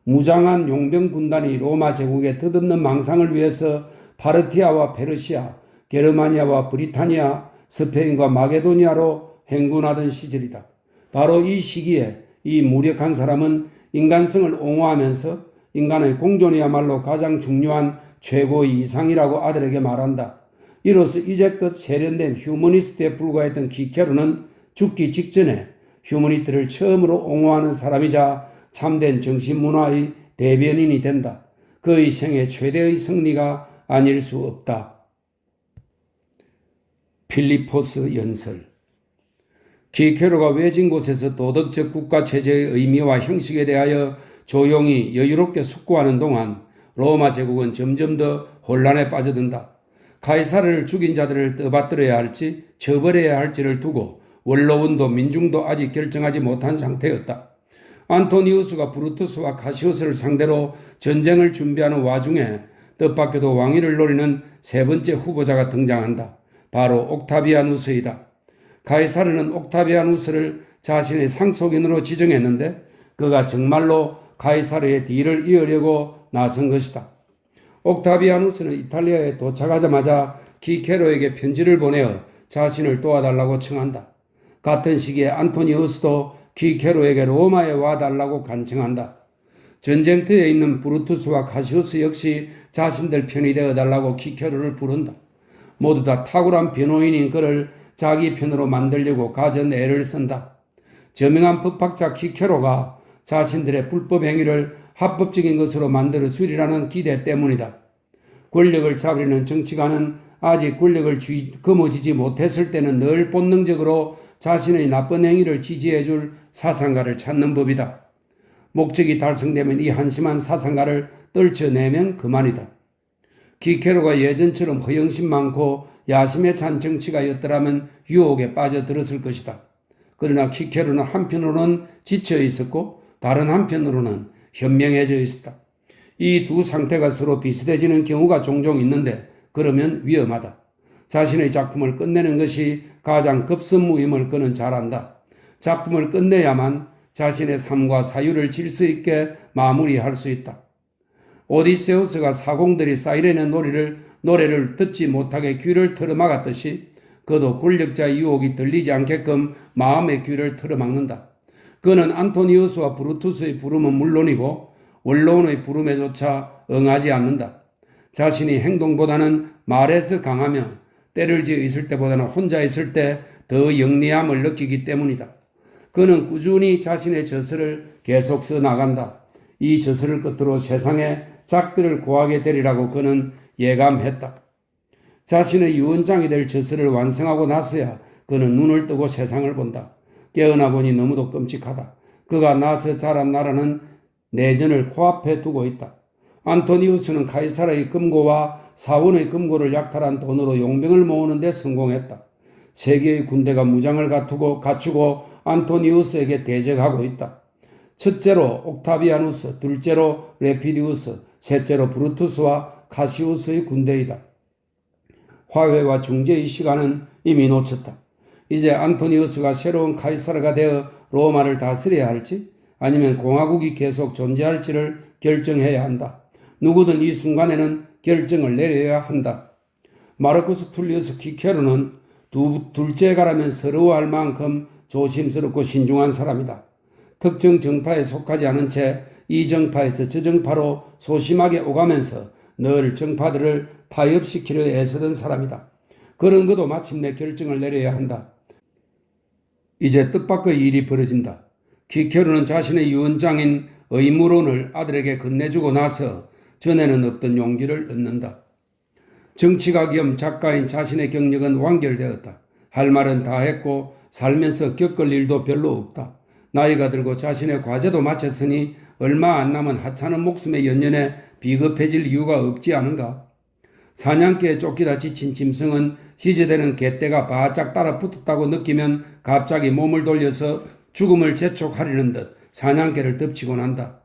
무장한 용병 군단이 로마 제국의 덧없는 망상을 위해서 파르티아와 페르시아, 게르마니아와 브리타니아, 스페인과 마게도니아로 행군하던 시절이다. 바로 이 시기에 이 무력한 사람은 인간성을 옹호하면서 인간의 공존이야말로 가장 중요한 최고의 이상이라고 아들에게 말한다. 이로써 이제껏 세련된 휴머니스트에 불과했던 키케로는 죽기 직전에 휴머니스트를 처음으로 옹호하는 사람이자 참된 정신문화의 대변인이 된다. 그의 생애 최대의 승리가 아닐 수 없다. 필리포스 연설. 키케로가 외진 곳에서 도덕적 국가체제의 의미와 형식에 대하여 조용히 여유롭게 숙고하는 동안 로마 제국은 점점 더 혼란에 빠져든다. 카이사르를 죽인 자들을 떠받들어야 할지 처벌해야 할지를 두고 원로원도 민중도 아직 결정하지 못한 상태였다. 안토니우스가 브루투스와 카시우스를 상대로 전쟁을 준비하는 와중에 뜻밖에도 왕위를 노리는 세 번째 후보자가 등장한다. 바로 옥타비아누스이다. 카이사르는 옥타비아누스를 자신의 상속인으로 지정했는데 그가 정말로 카이사르의 뒤를 이으려고 나선 것이다. 옥타비아누스는 이탈리아에 도착하자마자 키케로에게 편지를 보내어 자신을 도와달라고 청한다. 같은 시기에 안토니우스도 키케로에게 로마에 와달라고 간청한다. 전쟁터에 있는 브루투스와 카시우스 역시 자신들 편이 되어달라고 키케로를 부른다. 모두 다 탁월한 변호인인 그를 자기 편으로 만들려고 가진 애를 쓴다. 저명한 법학자 키케로가 자신들의 불법 행위를 합법적인 것으로 만들어 주리라는 기대 때문이다. 권력을 잡으려는 정치가는 아직 권력을 거머쥐지 못했을 때는 늘 본능적으로 자신의 나쁜 행위를 지지해 줄 사상가를 찾는 법이다. 목적이 달성되면 이 한심한 사상가를 떨쳐내면 그만이다. 키케로가 예전처럼 허영심 많고 야심에 찬 정치가였더라면 유혹에 빠져들었을 것이다. 그러나 키케로는 한편으로는 지쳐 있었고 다른 한편으로는 현명해져 있었다. 이 두 상태가 서로 비슷해지는 경우가 종종 있는데 그러면 위험하다. 자신의 작품을 끝내는 것이 가장 급선무임을 그는 잘 안다. 작품을 끝내야만 자신의 삶과 사유를 질서 있게 마무리할 수 있다. 오디세우스가 사공들이 사이렌의 노래를 듣지 못하게 귀를 틀어막았듯이 그도 권력자의 유혹이 들리지 않게끔 마음의 귀를 틀어막는다. 그는 안토니우스와 브루투스의 부름은 물론이고 원로원의 부름에조차 응하지 않는다. 자신이 행동보다는 말에서 강하며 때를 지어 있을 때보다는 혼자 있을 때 더 영리함을 느끼기 때문이다. 그는 꾸준히 자신의 저서를 계속 써나간다. 이 저서를 끝으로 세상에 작별을 고하게 되리라고 그는 예감했다. 자신의 유언장이 될 저서를 완성하고 나서야 그는 눈을 뜨고 세상을 본다. 깨어나 보니 너무도 끔찍하다. 그가 나서 자란 나라는 내전을 코앞에 두고 있다. 안토니우스는 카이사르의 금고와 사원의 금고를 약탈한 돈으로 용병을 모으는 데 성공했다. 세계의 군대가 무장을 갖추고 안토니우스에게 대적하고 있다. 첫째로 옥타비아누스, 둘째로 레피디우스, 셋째로 브루투스와 카시우스의 군대이다. 화해와 중재의 시간은 이미 놓쳤다. 이제 안토니우스가 새로운 카이사르가 되어 로마를 다스려야 할지 아니면 공화국이 계속 존재할지를 결정해야 한다. 누구든 이 순간에는 결정을 내려야 한다. 마르쿠스 툴리우스 키케로는 둘째가라면 서러워할 만큼 조심스럽고 신중한 사람이다. 특정 정파에 속하지 않은 채 이 정파에서 저 정파로 소심하게 오가면서 늘 정파들을 타협시키려 애쓰던 사람이다. 그런 그도 마침내 결정을 내려야 한다. 이제 뜻밖의 일이 벌어진다. 키케로는 자신의 유언장인 의무론을 아들에게 건네주고 나서 전에는 없던 용기를 얻는다. 정치가 겸 작가인 자신의 경력은 완결되었다. 할 말은 다 했고 살면서 겪을 일도 별로 없다. 나이가 들고 자신의 과제도 마쳤으니 얼마 안 남은 하찮은 목숨의 연연에 비겁해질 이유가 없지 않은가. 사냥개에 쫓기다 지친 짐승은 시제되는 개떼가 바짝 따라 붙었다고 느끼면 갑자기 몸을 돌려서 죽음을 재촉하려는 듯 사냥개를 덮치곤 한다.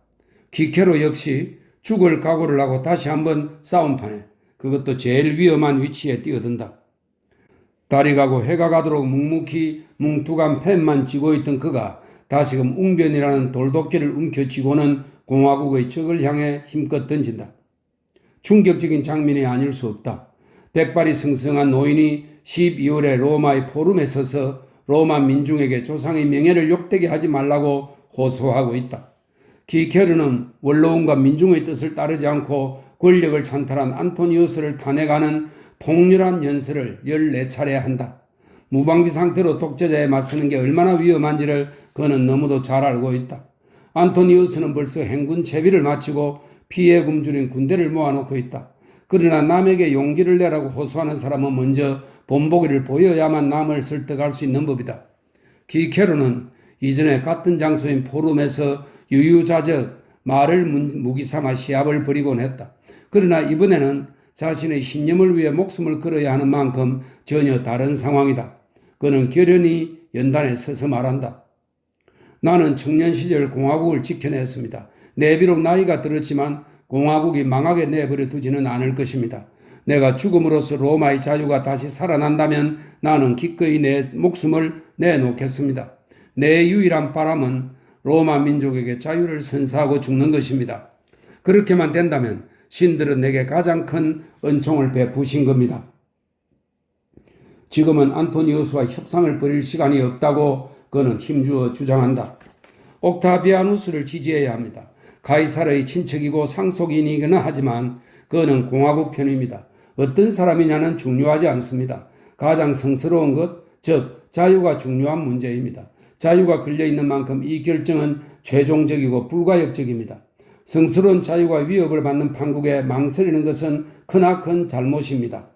키케로 역시 죽을 각오를 하고 다시 한번 싸움판에, 그것도 제일 위험한 위치에 뛰어든다. 달이 가고 해가 가도록 묵묵히 뭉툭한 펜만 쥐고 있던 그가 다시금 웅변이라는 돌도끼를 움켜쥐고는 공화국의 적을 향해 힘껏 던진다. 충격적인 장면이 아닐 수 없다. 백발이 승승한 노인이 12월에 로마의 포럼에 서서 로마 민중에게 조상의 명예를 욕되게 하지 말라고 호소하고 있다. 키케르는 원로원과 민중의 뜻을 따르지 않고 권력을 찬탈한 안토니우스를 탄핵하는 통렬한 연설을 14차례 한다. 무방비 상태로 독재자에 맞서는 게 얼마나 위험한지를 그는 너무도 잘 알고 있다. 안토니우스는 벌써 행군 채비를 마치고 피해 굶주린 군대를 모아놓고 있다. 그러나 남에게 용기를 내라고 호소하는 사람은 먼저 본보기를 보여야만 남을 설득할 수 있는 법이다. 키케로는 이전에 같은 장소인 포럼에서 유유자적 말을 무기 삼아 시합을 벌이곤 했다. 그러나 이번에는 자신의 신념을 위해 목숨을 걸어야 하는 만큼 전혀 다른 상황이다. 그는 결연히 연단에 서서 말한다. 나는 청년 시절 공화국을 지켜냈습니다. 내 비록 나이가 들었지만 공화국이 망하게 내버려 두지는 않을 것입니다. 내가 죽음으로써 로마의 자유가 다시 살아난다면 나는 기꺼이 내 목숨을 내놓겠습니다. 내 유일한 바람은 로마 민족에게 자유를 선사하고 죽는 것입니다. 그렇게만 된다면 신들은 내게 가장 큰 은총을 베푸신 겁니다. 지금은 안토니우스와 협상을 벌일 시간이 없다고 그는 힘주어 주장한다. 옥타비아누스를 지지해야 합니다. 가이사르의 친척이고 상속인이기는 하지만 그는 공화국 편입니다. 어떤 사람이냐는 중요하지 않습니다. 가장 성스러운 것, 즉 자유가 중요한 문제입니다. 자유가 걸려있는 만큼 이 결정은 최종적이고 불가역적입니다. 성스러운 자유가 위협을 받는 판국에 망설이는 것은 크나큰 잘못입니다.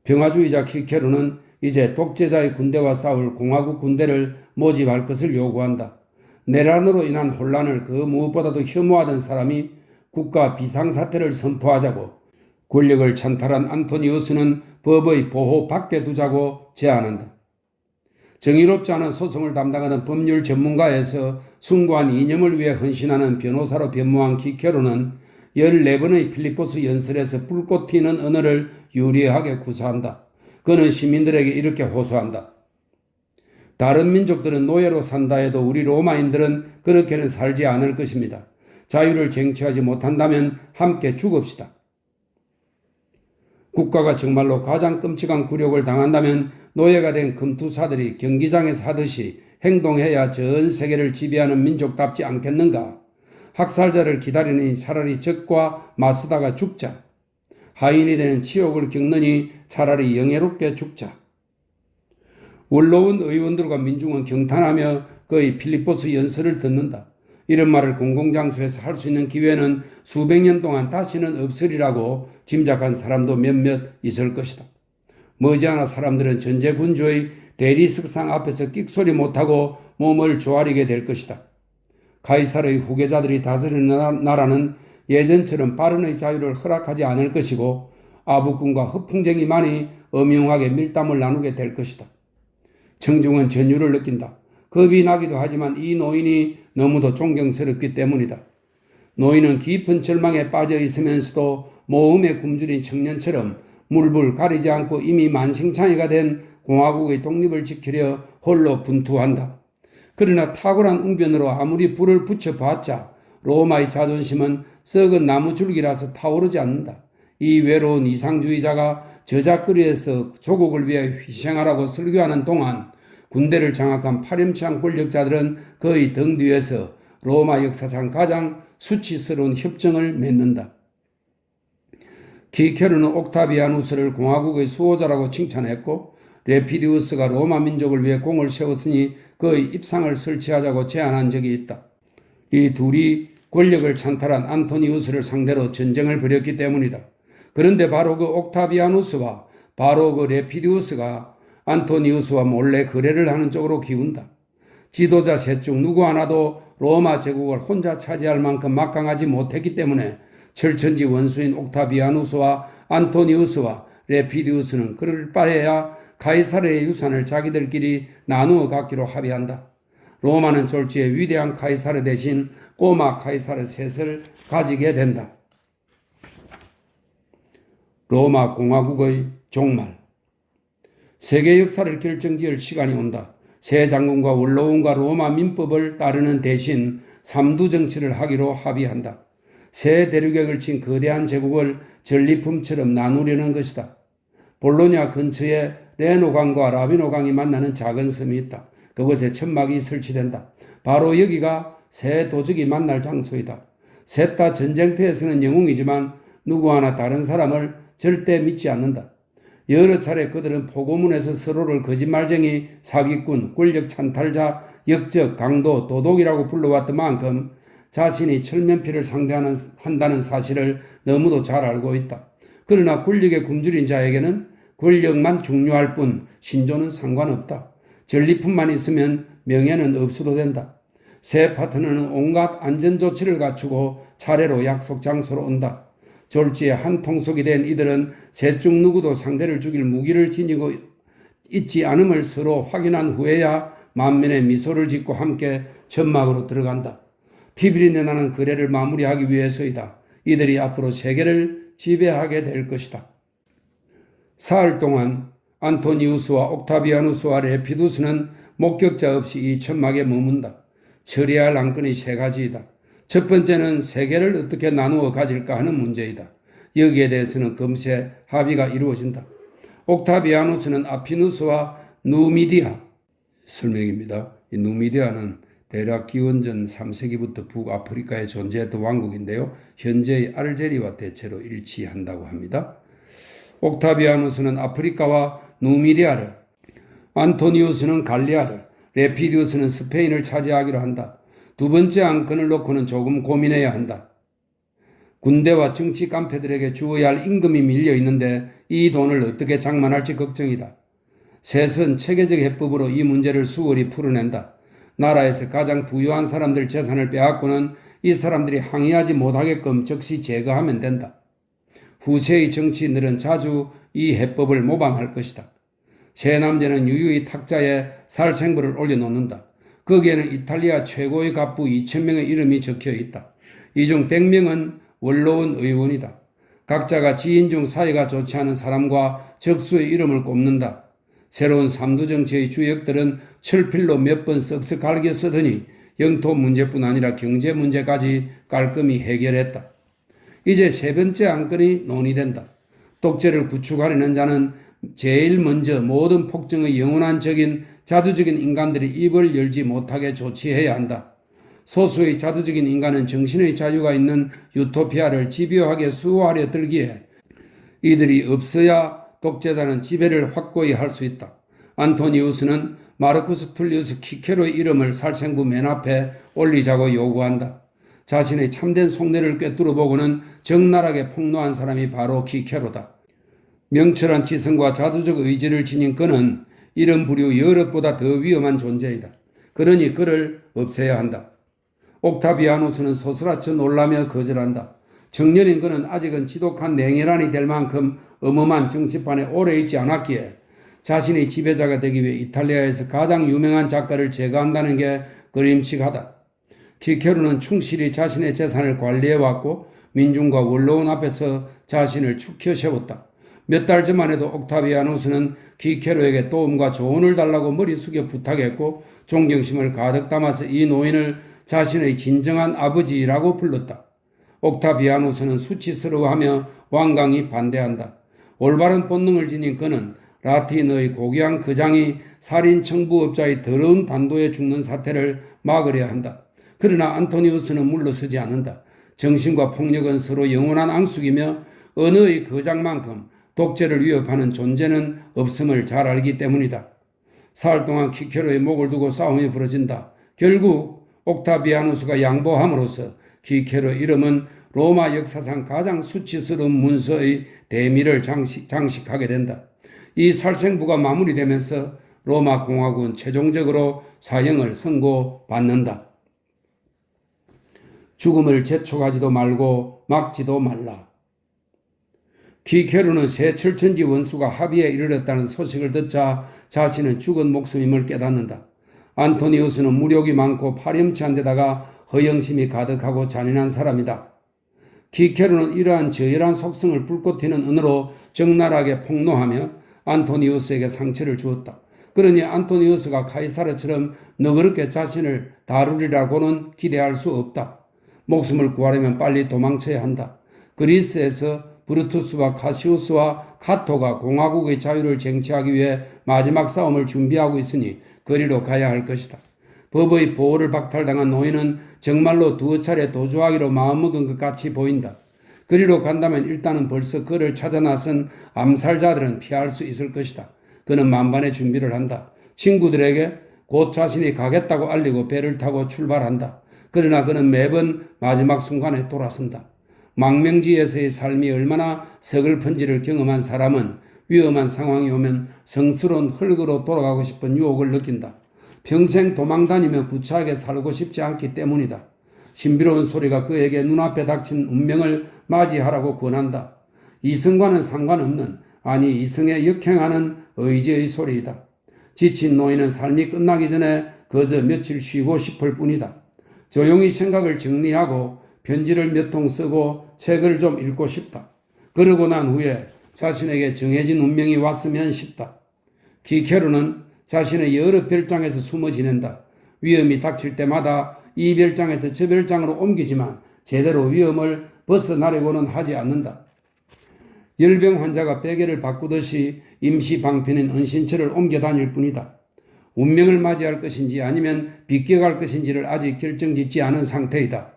평화주의자 키케로는 이제 독재자의 군대와 싸울 공화국 군대를 모집할 것을 요구한다. 내란으로 인한 혼란을 그 무엇보다도 혐오하던 사람이 국가 비상사태를 선포하자고 권력을 찬탈한 안토니우스는 법의 보호 밖에 두자고 제안한다. 정의롭지 않은 소송을 담당하는 법률 전문가에서 숭고한 이념을 위해 헌신하는 변호사로 변모한 키케로는 14번의 필리포스 연설에서 불꽃 튀는 언어를 유리하게 구사한다. 그는 시민들에게 이렇게 호소한다. 다른 민족들은 노예로 산다 해도 우리 로마인들은 그렇게는 살지 않을 것입니다. 자유를 쟁취하지 못한다면 함께 죽읍시다. 국가가 정말로 가장 끔찍한 굴욕을 당한다면 노예가 된 금투사들이 경기장에서 하듯이 행동해야 전 세계를 지배하는 민족답지 않겠는가? 학살자를 기다리니 차라리 적과 맞서다가 죽자. 하인이 되는 치욕을 겪느니 차라리 영예롭게 죽자. 원로원 의원들과 민중은 경탄하며 그의 필리포스 연설을 듣는다. 이런 말을 공공장소에서 할 수 있는 기회는 수백 년 동안 다시는 없으리라고 짐작한 사람도 몇몇 있을 것이다. 머지않아 사람들은 전제군주의 대리석상 앞에서 끽소리 못하고 몸을 조아리게 될 것이다. 가이사르의 후계자들이 다스리는 나라는 예전처럼 발언의 자유를 허락하지 않을 것이고 아부꾼과 허풍쟁이만이 엄용하게 밀담을 나누게 될 것이다. 청중은 전율을 느낀다. 겁이 나기도 하지만 이 노인이 너무도 존경스럽기 때문이다. 노인은 깊은 절망에 빠져 있으면서도 모험에 굶주린 청년처럼 물불 가리지 않고 이미 만신창이가 된 공화국의 독립을 지키려 홀로 분투한다. 그러나 탁월한 웅변으로 아무리 불을 붙여봤자 로마의 자존심은 썩은 나무줄기라서 타오르지 않는다. 이 외로운 이상주의자가 저작거리에서 조국을 위해 희생하라고 설교하는 동안 군대를 장악한 파렴치한 권력자들은 그의 등 뒤에서 로마 역사상 가장 수치스러운 협정을 맺는다. 키케로는 옥타비아누스를 공화국의 수호자라고 칭찬했고 레피디우스가 로마 민족을 위해 공을 세웠으니 그의 입상을 설치하자고 제안한 적이 있다. 이 둘이 권력을 찬탈한 안토니우스를 상대로 전쟁을 벌였기 때문이다. 그런데 바로 그 옥타비아누스와 바로 그 레피디우스가 안토니우스와 몰래 거래를 하는 쪽으로 기운다. 지도자 셋 중 누구 하나도 로마 제국을 혼자 차지할 만큼 막강하지 못했기 때문에 철천지 원수인 옥타비아누스와 안토니우스와 레피디우스는 그럴 바에야 카이사르의 유산을 자기들끼리 나누어 갖기로 합의한다. 로마는 졸지에 위대한 카이사르 대신 꼬마 카이사르 셋을 가지게 된다. 로마 공화국의 종말. 세계 역사를 결정지을 시간이 온다. 새 장군과 원로원과 로마 민법을 따르는 대신 삼두 정치를 하기로 합의한다. 새 대륙에 걸친 거대한 제국을 전리품처럼 나누려는 것이다. 볼로냐 근처에 레노강과 라비노강이 만나는 작은 섬이 있다. 그곳에 천막이 설치된다. 바로 여기가 새 도적이 만날 장소이다. 셋 다 전쟁터에서는 영웅이지만 누구 하나 다른 사람을 절대 믿지 않는다. 여러 차례 그들은 포고문에서 서로를 거짓말쟁이, 사기꾼, 권력 찬탈자, 역적, 강도, 도둑이라고 불러왔던 만큼 자신이 철면피를 상대한다는 사실을 너무도 잘 알고 있다. 그러나 권력에 굶주린 자에게는 권력만 중요할 뿐 신조는 상관없다. 전리품만 있으면 명예는 없어도 된다. 새 파트너는 온갖 안전조치를 갖추고 차례로 약속 장소로 온다. 졸지에 한 통속이 된 이들은 셋 중 누구도 상대를 죽일 무기를 지니고 있지 않음을 서로 확인한 후에야 만면에 미소를 짓고 함께 천막으로 들어간다. 피비린내 나는 거래를 마무리하기 위해서이다. 이들이 앞으로 세계를 지배하게 될 것이다. 사흘 동안 안토니우스와 옥타비아누스와 레피두스는 목격자 없이 이 천막에 머문다. 처리할 안건이 세 가지이다. 첫 번째는 세계를 어떻게 나누어 가질까 하는 문제이다. 여기에 대해서는 금세 합의가 이루어진다. 옥타비아누스는 아피누스와 누미디아 설명입니다. 이 누미디아는 대략 기원전 3세기부터 북아프리카에 존재했던 왕국인데요. 현재의 알제리와 대체로 일치한다고 합니다. 옥타비아누스는 아프리카와 누미디아를, 안토니우스는 갈리아를, 레피디우스는 스페인을 차지하기로 한다. 두 번째 안건을 놓고는 조금 고민해야 한다. 군대와 정치 깡패들에게 주어야 할 임금이 밀려 있는데 이 돈을 어떻게 장만할지 걱정이다. 셋은 체계적 해법으로 이 문제를 수월히 풀어낸다. 나라에서 가장 부유한 사람들 재산을 빼앗고는 이 사람들이 항의하지 못하게끔 즉시 제거하면 된다. 후세의 정치인들은 자주 이 해법을 모방할 것이다. 새 남자는 유유히 탁자에 살생부를 올려놓는다. 거기에는 이탈리아 최고의 갑부 2,000명의 이름이 적혀 있다. 이 중 100명은 원로원 의원이다. 각자가 지인 중 사이가 좋지 않은 사람과 적수의 이름을 꼽는다. 새로운 삼두정치의 주역들은 철필로 몇 번 쓱쓱 갈겨 쓰더니 영토 문제뿐 아니라 경제 문제까지 깔끔히 해결했다. 이제 세 번째 안건이 논의된다. 독재를 구축하려는 자는 제일 먼저 모든 폭정의 영원한 적인 자두적인 인간들이 입을 열지 못하게 조치해야 한다. 소수의 자두적인 인간은 정신의 자유가 있는 유토피아를 집요하게 수호하려 들기에 이들이 없어야 독재자는 지배를 확고히 할 수 있다. 안토니우스는 마르쿠스 툴리우스 키케로의 이름을 살생부 맨 앞에 올리자고 요구한다. 자신의 참된 속내를 꿰뚫어 보고는 적나라하게 폭로한 사람이 바로 키케로다. 명철한 지성과 자주적 의지를 지닌 그는 이런 부류 여럿보다 더 위험한 존재이다. 그러니 그를 없애야 한다. 옥타비아누스는 소스라쳐 놀라며 거절한다. 청년인 그는 아직은 지독한 냉혈한이 될 만큼 어마어마한 정치판에 오래 있지 않았기에 자신의 지배자가 되기 위해 이탈리아에서 가장 유명한 작가를 제거한다는 게 그림칙하다. 키케로는 충실히 자신의 재산을 관리해왔고 민중과 원로원 앞에서 자신을 축혀 세웠다. 몇 달 전만 해도 옥타비아누스는 키케로에게 도움과 조언을 달라고 머리 숙여 부탁했고 존경심을 가득 담아서 이 노인을 자신의 진정한 아버지라고 불렀다. 옥타비아누스는 수치스러워하며 완강히 반대한다. 올바른 본능을 지닌 그는 라틴의 고귀한 거장이 살인 청부업자의 더러운 반도에 죽는 사태를 막으려 한다. 그러나 안토니우스는 물러서지 않는다. 정신과 폭력은 서로 영원한 앙숙이며 언어의 거장만큼 독재를 위협하는 존재는 없음을 잘 알기 때문이다. 사흘 동안 키케로의 목을 두고 싸움이 벌어진다. 결국 옥타비아누스가 양보함으로써 키케로의 이름은 로마 역사상 가장 수치스러운 문서의 대미를 장식하게 된다. 이 살생부가 마무리되면서 로마 공화국은 최종적으로 사형을 선고받는다. 죽음을 재촉하지도 말고 막지도 말라. 키케로는 새 철천지 원수가 합의에 이르렀다는 소식을 듣자 자신은 죽은 목숨임을 깨닫는다. 안토니우스는 무력이 많고 파렴치한 데다가 허영심이 가득하고 잔인한 사람이다. 키케로는 이러한 저열한 속성을 불꽃 튀는 언어로 적나라하게 폭로하며 안토니우스에게 상처를 주었다. 그러니 안토니우스가 카이사르처럼 너그럽게 자신을 다루리라고는 기대할 수 없다. 목숨을 구하려면 빨리 도망쳐야 한다. 그리스에서 브루투스와 카시우스와 카토가 공화국의 자유를 쟁취하기 위해 마지막 싸움을 준비하고 있으니 그리로 가야 할 것이다. 법의 보호를 박탈당한 노인은 정말로 두어 차례 도주하기로 마음먹은 것 같이 보인다. 그리로 간다면 일단은 벌써 그를 찾아 나선 암살자들은 피할 수 있을 것이다. 그는 만반의 준비를 한다. 친구들에게 곧 자신이 가겠다고 알리고 배를 타고 출발한다. 그러나 그는 매번 마지막 순간에 돌아선다. 망명지에서의 삶이 얼마나 서글픈지를 경험한 사람은 위험한 상황이 오면 성스러운 흙으로 돌아가고 싶은 유혹을 느낀다. 평생 도망다니며 구차하게 살고 싶지 않기 때문이다. 신비로운 소리가 그에게 눈앞에 닥친 운명을 맞이하라고 권한다. 이성과는 상관없는, 아니 이성에 역행하는 의지의 소리이다. 지친 노인은 삶이 끝나기 전에 그저 며칠 쉬고 싶을 뿐이다. 조용히 생각을 정리하고 편지를 몇 통 쓰고 책을 좀 읽고 싶다. 그러고 난 후에 자신에게 정해진 운명이 왔으면 싶다. 키케로는 자신의 여러 별장에서 숨어 지낸다. 위험이 닥칠 때마다 이 별장에서 저 별장으로 옮기지만 제대로 위험을 벗어나려고는 하지 않는다. 열병 환자가 베개를 바꾸듯이 임시 방편인 은신처를 옮겨 다닐 뿐이다. 운명을 맞이할 것인지 아니면 비껴갈 것인지를 아직 결정짓지 않은 상태이다.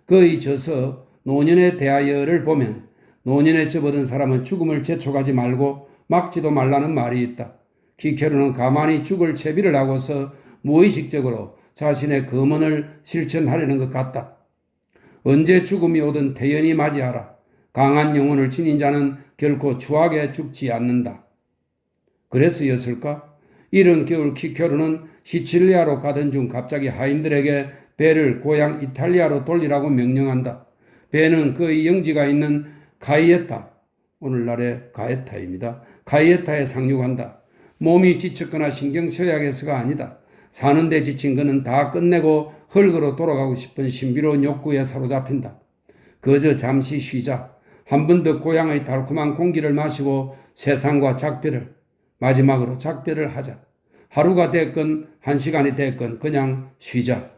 그의 저서 노년에 대하여를 보면 노년에 접어든 사람은 죽음을 재촉하지 말고 막지도 말라는 말이 있다. 키케로는 가만히 죽을 채비를 하고서 무의식적으로 자신의 검언을 실천하려는 것 같다. 언제 죽음이 오든 태연히 맞이하라. 강한 영혼을 지닌 자는 결코 추하게 죽지 않는다. 그래서였을까? 이른 겨울 키케로는 시칠리아로 가던 중 갑자기 하인들에게 배를 고향 이탈리아로 돌리라고 명령한다. 배는 그의 영지가 있는 가이에타, 오늘날의 가에타입니다. 가이에타에 상륙한다. 몸이 지쳤거나 신경쇠약해서가 아니다. 사는데 지친 그는 다 끝내고 흙으로 돌아가고 싶은 신비로운 욕구에 사로잡힌다. 그저 잠시 쉬자. 한 번 더 고향의 달콤한 공기를 마시고 세상과 작별을, 마지막으로 작별을 하자. 하루가 됐건 한 시간이 됐건 그냥 쉬자.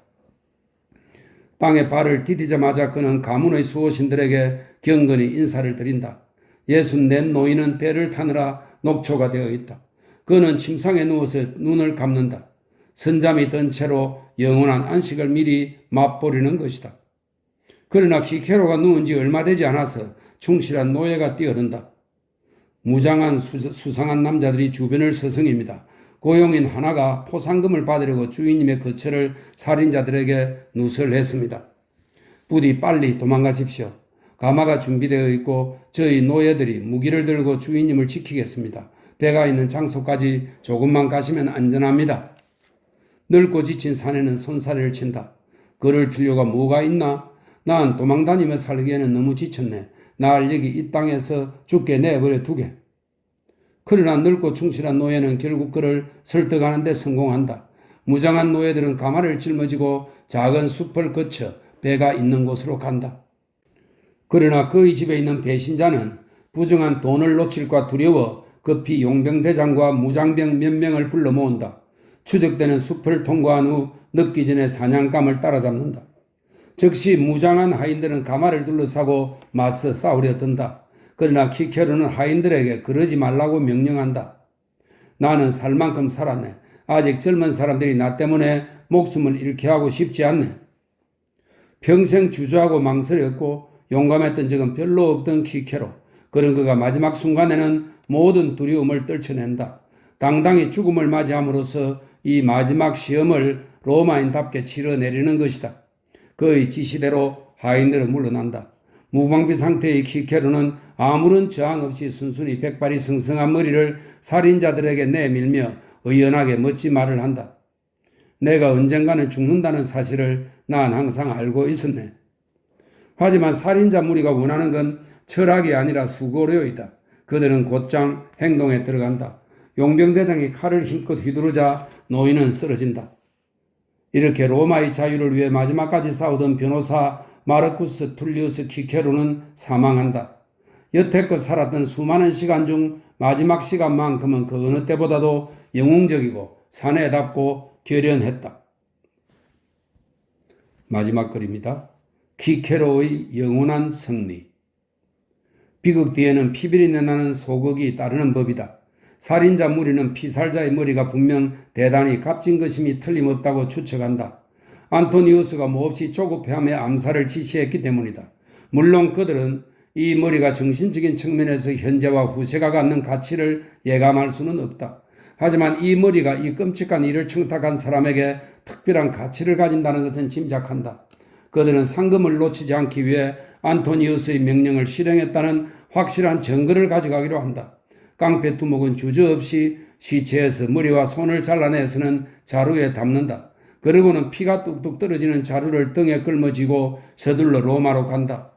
땅에 발을 디디자마자 그는 가문의 수호신들에게 경건히 인사를 드린다. 64 노인은 배를 타느라 녹초가 되어 있다. 그는 침상에 누워서 눈을 감는다. 선잠이 든 채로 영원한 안식을 미리 맛보려는 것이다. 그러나 키케로가 누운 지 얼마 되지 않아서 충실한 노예가 뛰어든다. 무장한 수상한 남자들이 주변을 서성입니다. 고용인 하나가 포상금을 받으려고 주인님의 거처를 살인자들에게 누설했습니다. 부디 빨리 도망가십시오. 가마가 준비되어 있고 저희 노예들이 무기를 들고 주인님을 지키겠습니다. 배가 있는 장소까지 조금만 가시면 안전합니다. 늙고 지친 사내는 손사래를 친다. 그럴 필요가 뭐가 있나? 난 도망다니며 살기에는 너무 지쳤네. 날 여기 이 땅에서 죽게 내버려 두게. 그러나 늙고 충실한 노예는 결국 그를 설득하는 데 성공한다. 무장한 노예들은 가마를 짊어지고 작은 숲을 거쳐 배가 있는 곳으로 간다. 그러나 그의 집에 있는 배신자는 부정한 돈을 놓칠까 두려워 급히 용병대장과 무장병 몇 명을 불러 모은다. 추적되는 숲을 통과한 후 늦기 전에 사냥감을 따라잡는다. 즉시 무장한 하인들은 가마를 둘러싸고 맞서 싸우려 든다. 그러나 키케로는 하인들에게 그러지 말라고 명령한다. 나는 살 만큼 살았네. 아직 젊은 사람들이 나 때문에 목숨을 잃게 하고 싶지 않네. 평생 주저하고 망설였고 용감했던 적은 별로 없던 키케로. 그런 그가 마지막 순간에는 모든 두려움을 떨쳐낸다. 당당히 죽음을 맞이함으로써 이 마지막 시험을 로마인답게 치러내리는 것이다. 그의 지시대로 하인들은 물러난다. 무방비 상태의 키케로는 아무런 저항 없이 순순히 백발이 성성한 머리를 살인자들에게 내밀며 의연하게 멋진 말을 한다. 내가 언젠가는 죽는다는 사실을 난 항상 알고 있었네. 하지만 살인자 무리가 원하는 건 철학이 아니라 수고료이다. 그들은 곧장 행동에 들어간다. 용병대장이 칼을 힘껏 휘두르자 노인은 쓰러진다. 이렇게 로마의 자유를 위해 마지막까지 싸우던 변호사 마르쿠스 툴리우스 키케로는 사망한다. 여태껏 살았던 수많은 시간 중 마지막 시간만큼은 그 어느 때보다도 영웅적이고 사내답고 결연했다. 마지막 글입니다. 키케로의 영원한 승리. 비극 뒤에는 피비린내 나는 소극이 따르는 법이다. 살인자 무리는 피살자의 머리가 분명 대단히 값진 것임이 틀림없다고 추측한다. 안토니우스가 몹시 조급해하며 암살을 지시했기 때문이다. 물론 그들은 이 머리가 정신적인 측면에서 현재와 후세가 갖는 가치를 예감할 수는 없다. 하지만 이 머리가 이 끔찍한 일을 청탁한 사람에게 특별한 가치를 가진다는 것은 짐작한다. 그들은 상금을 놓치지 않기 위해 안토니우스의 명령을 실행했다는 확실한 증거를 가져가기로 한다. 깡패 두목은 주저없이 시체에서 머리와 손을 잘라내서는 자루에 담는다. 그리고는 피가 뚝뚝 떨어지는 자루를 등에 끌어쥐고 서둘러 로마로 간다.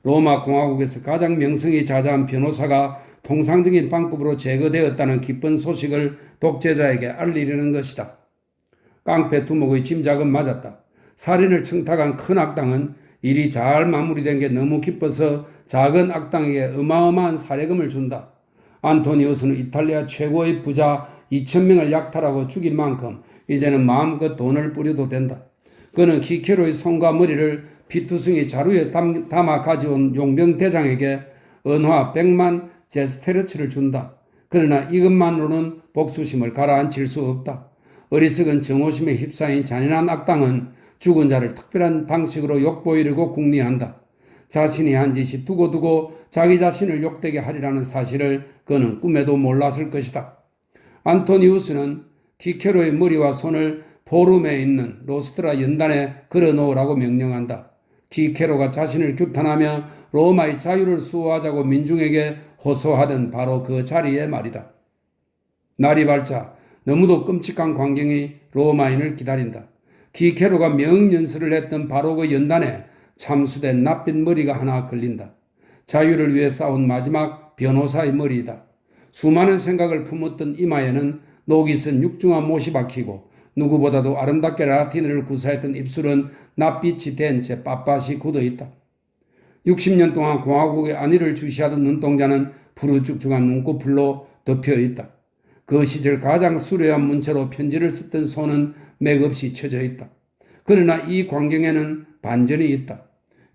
로마 공화국에서 가장 명성이 자자한 변호사가 통상적인 방법으로 제거되었다는 기쁜 소식을 독재자에게 알리려는 것이다. 깡패 두목의 짐작은 맞았다. 살인을 청탁한 큰 악당은 일이 잘 마무리된 게 너무 기뻐서 작은 악당에게 어마어마한 살해금을 준다. 안토니우스는 이탈리아 최고의 부자 2,000명을 약탈하고 죽인 만큼 이제는 마음껏 돈을 뿌려도 된다. 그는 키케로의 손과 머리를 피투성이 자루에 담아 가져온 용병대장에게 은화 100만 제스테르츠를 준다. 그러나 이것만으로는 복수심을 가라앉힐 수 없다. 어리석은 정오심에 휩싸인 잔인한 악당은 죽은 자를 특별한 방식으로 욕보이려고 궁리한다. 자신이 한 짓이 두고두고 자기 자신을 욕되게 하리라는 사실을 그는 꿈에도 몰랐을 것이다. 안토니우스는 키케로의 머리와 손을 포름에 있는 로스트라 연단에 걸어놓으라고 명령한다. 키케로가 자신을 규탄하며 로마의 자유를 수호하자고 민중에게 호소하던 바로 그 자리에 말이다. 날이 밝자 너무도 끔찍한 광경이 로마인을 기다린다. 키케로가 명연설을 했던 바로 그 연단에 참수된 낯빛 머리가 하나 걸린다. 자유를 위해 싸운 마지막 변호사의 머리이다. 수많은 생각을 품었던 이마에는 녹이 쓴 육중한 못이 박히고 누구보다도 아름답게 라틴어를 구사했던 입술은 낯빛이 된 채 빳빳이 굳어있다. 60년 동안 공화국의 안위를 주시하던 눈동자는 푸르쭉쭉한 눈꺼풀로 덮여있다. 그 시절 가장 수려한 문체로 편지를 썼던 손은 맥없이 쳐져 있다. 그러나 이 광경에는 반전이 있다.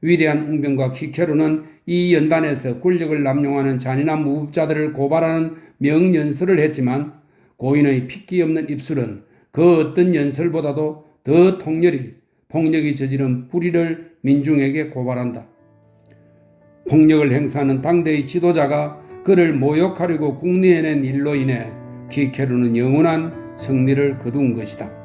위대한 웅변과 키케로는 이 연단에서 권력을 남용하는 잔인한 무법자들을 고발하는 명연설을 했지만 고인의 핏기 없는 입술은 그 어떤 연설보다도 더 통렬히 폭력이 저지른 뿌리를 민중에게 고발한다. 폭력을 행사하는 당대의 지도자가 그를 모욕하려고 국리해낸 일로 인해 키케로는 영원한 승리를 거둔 것이다.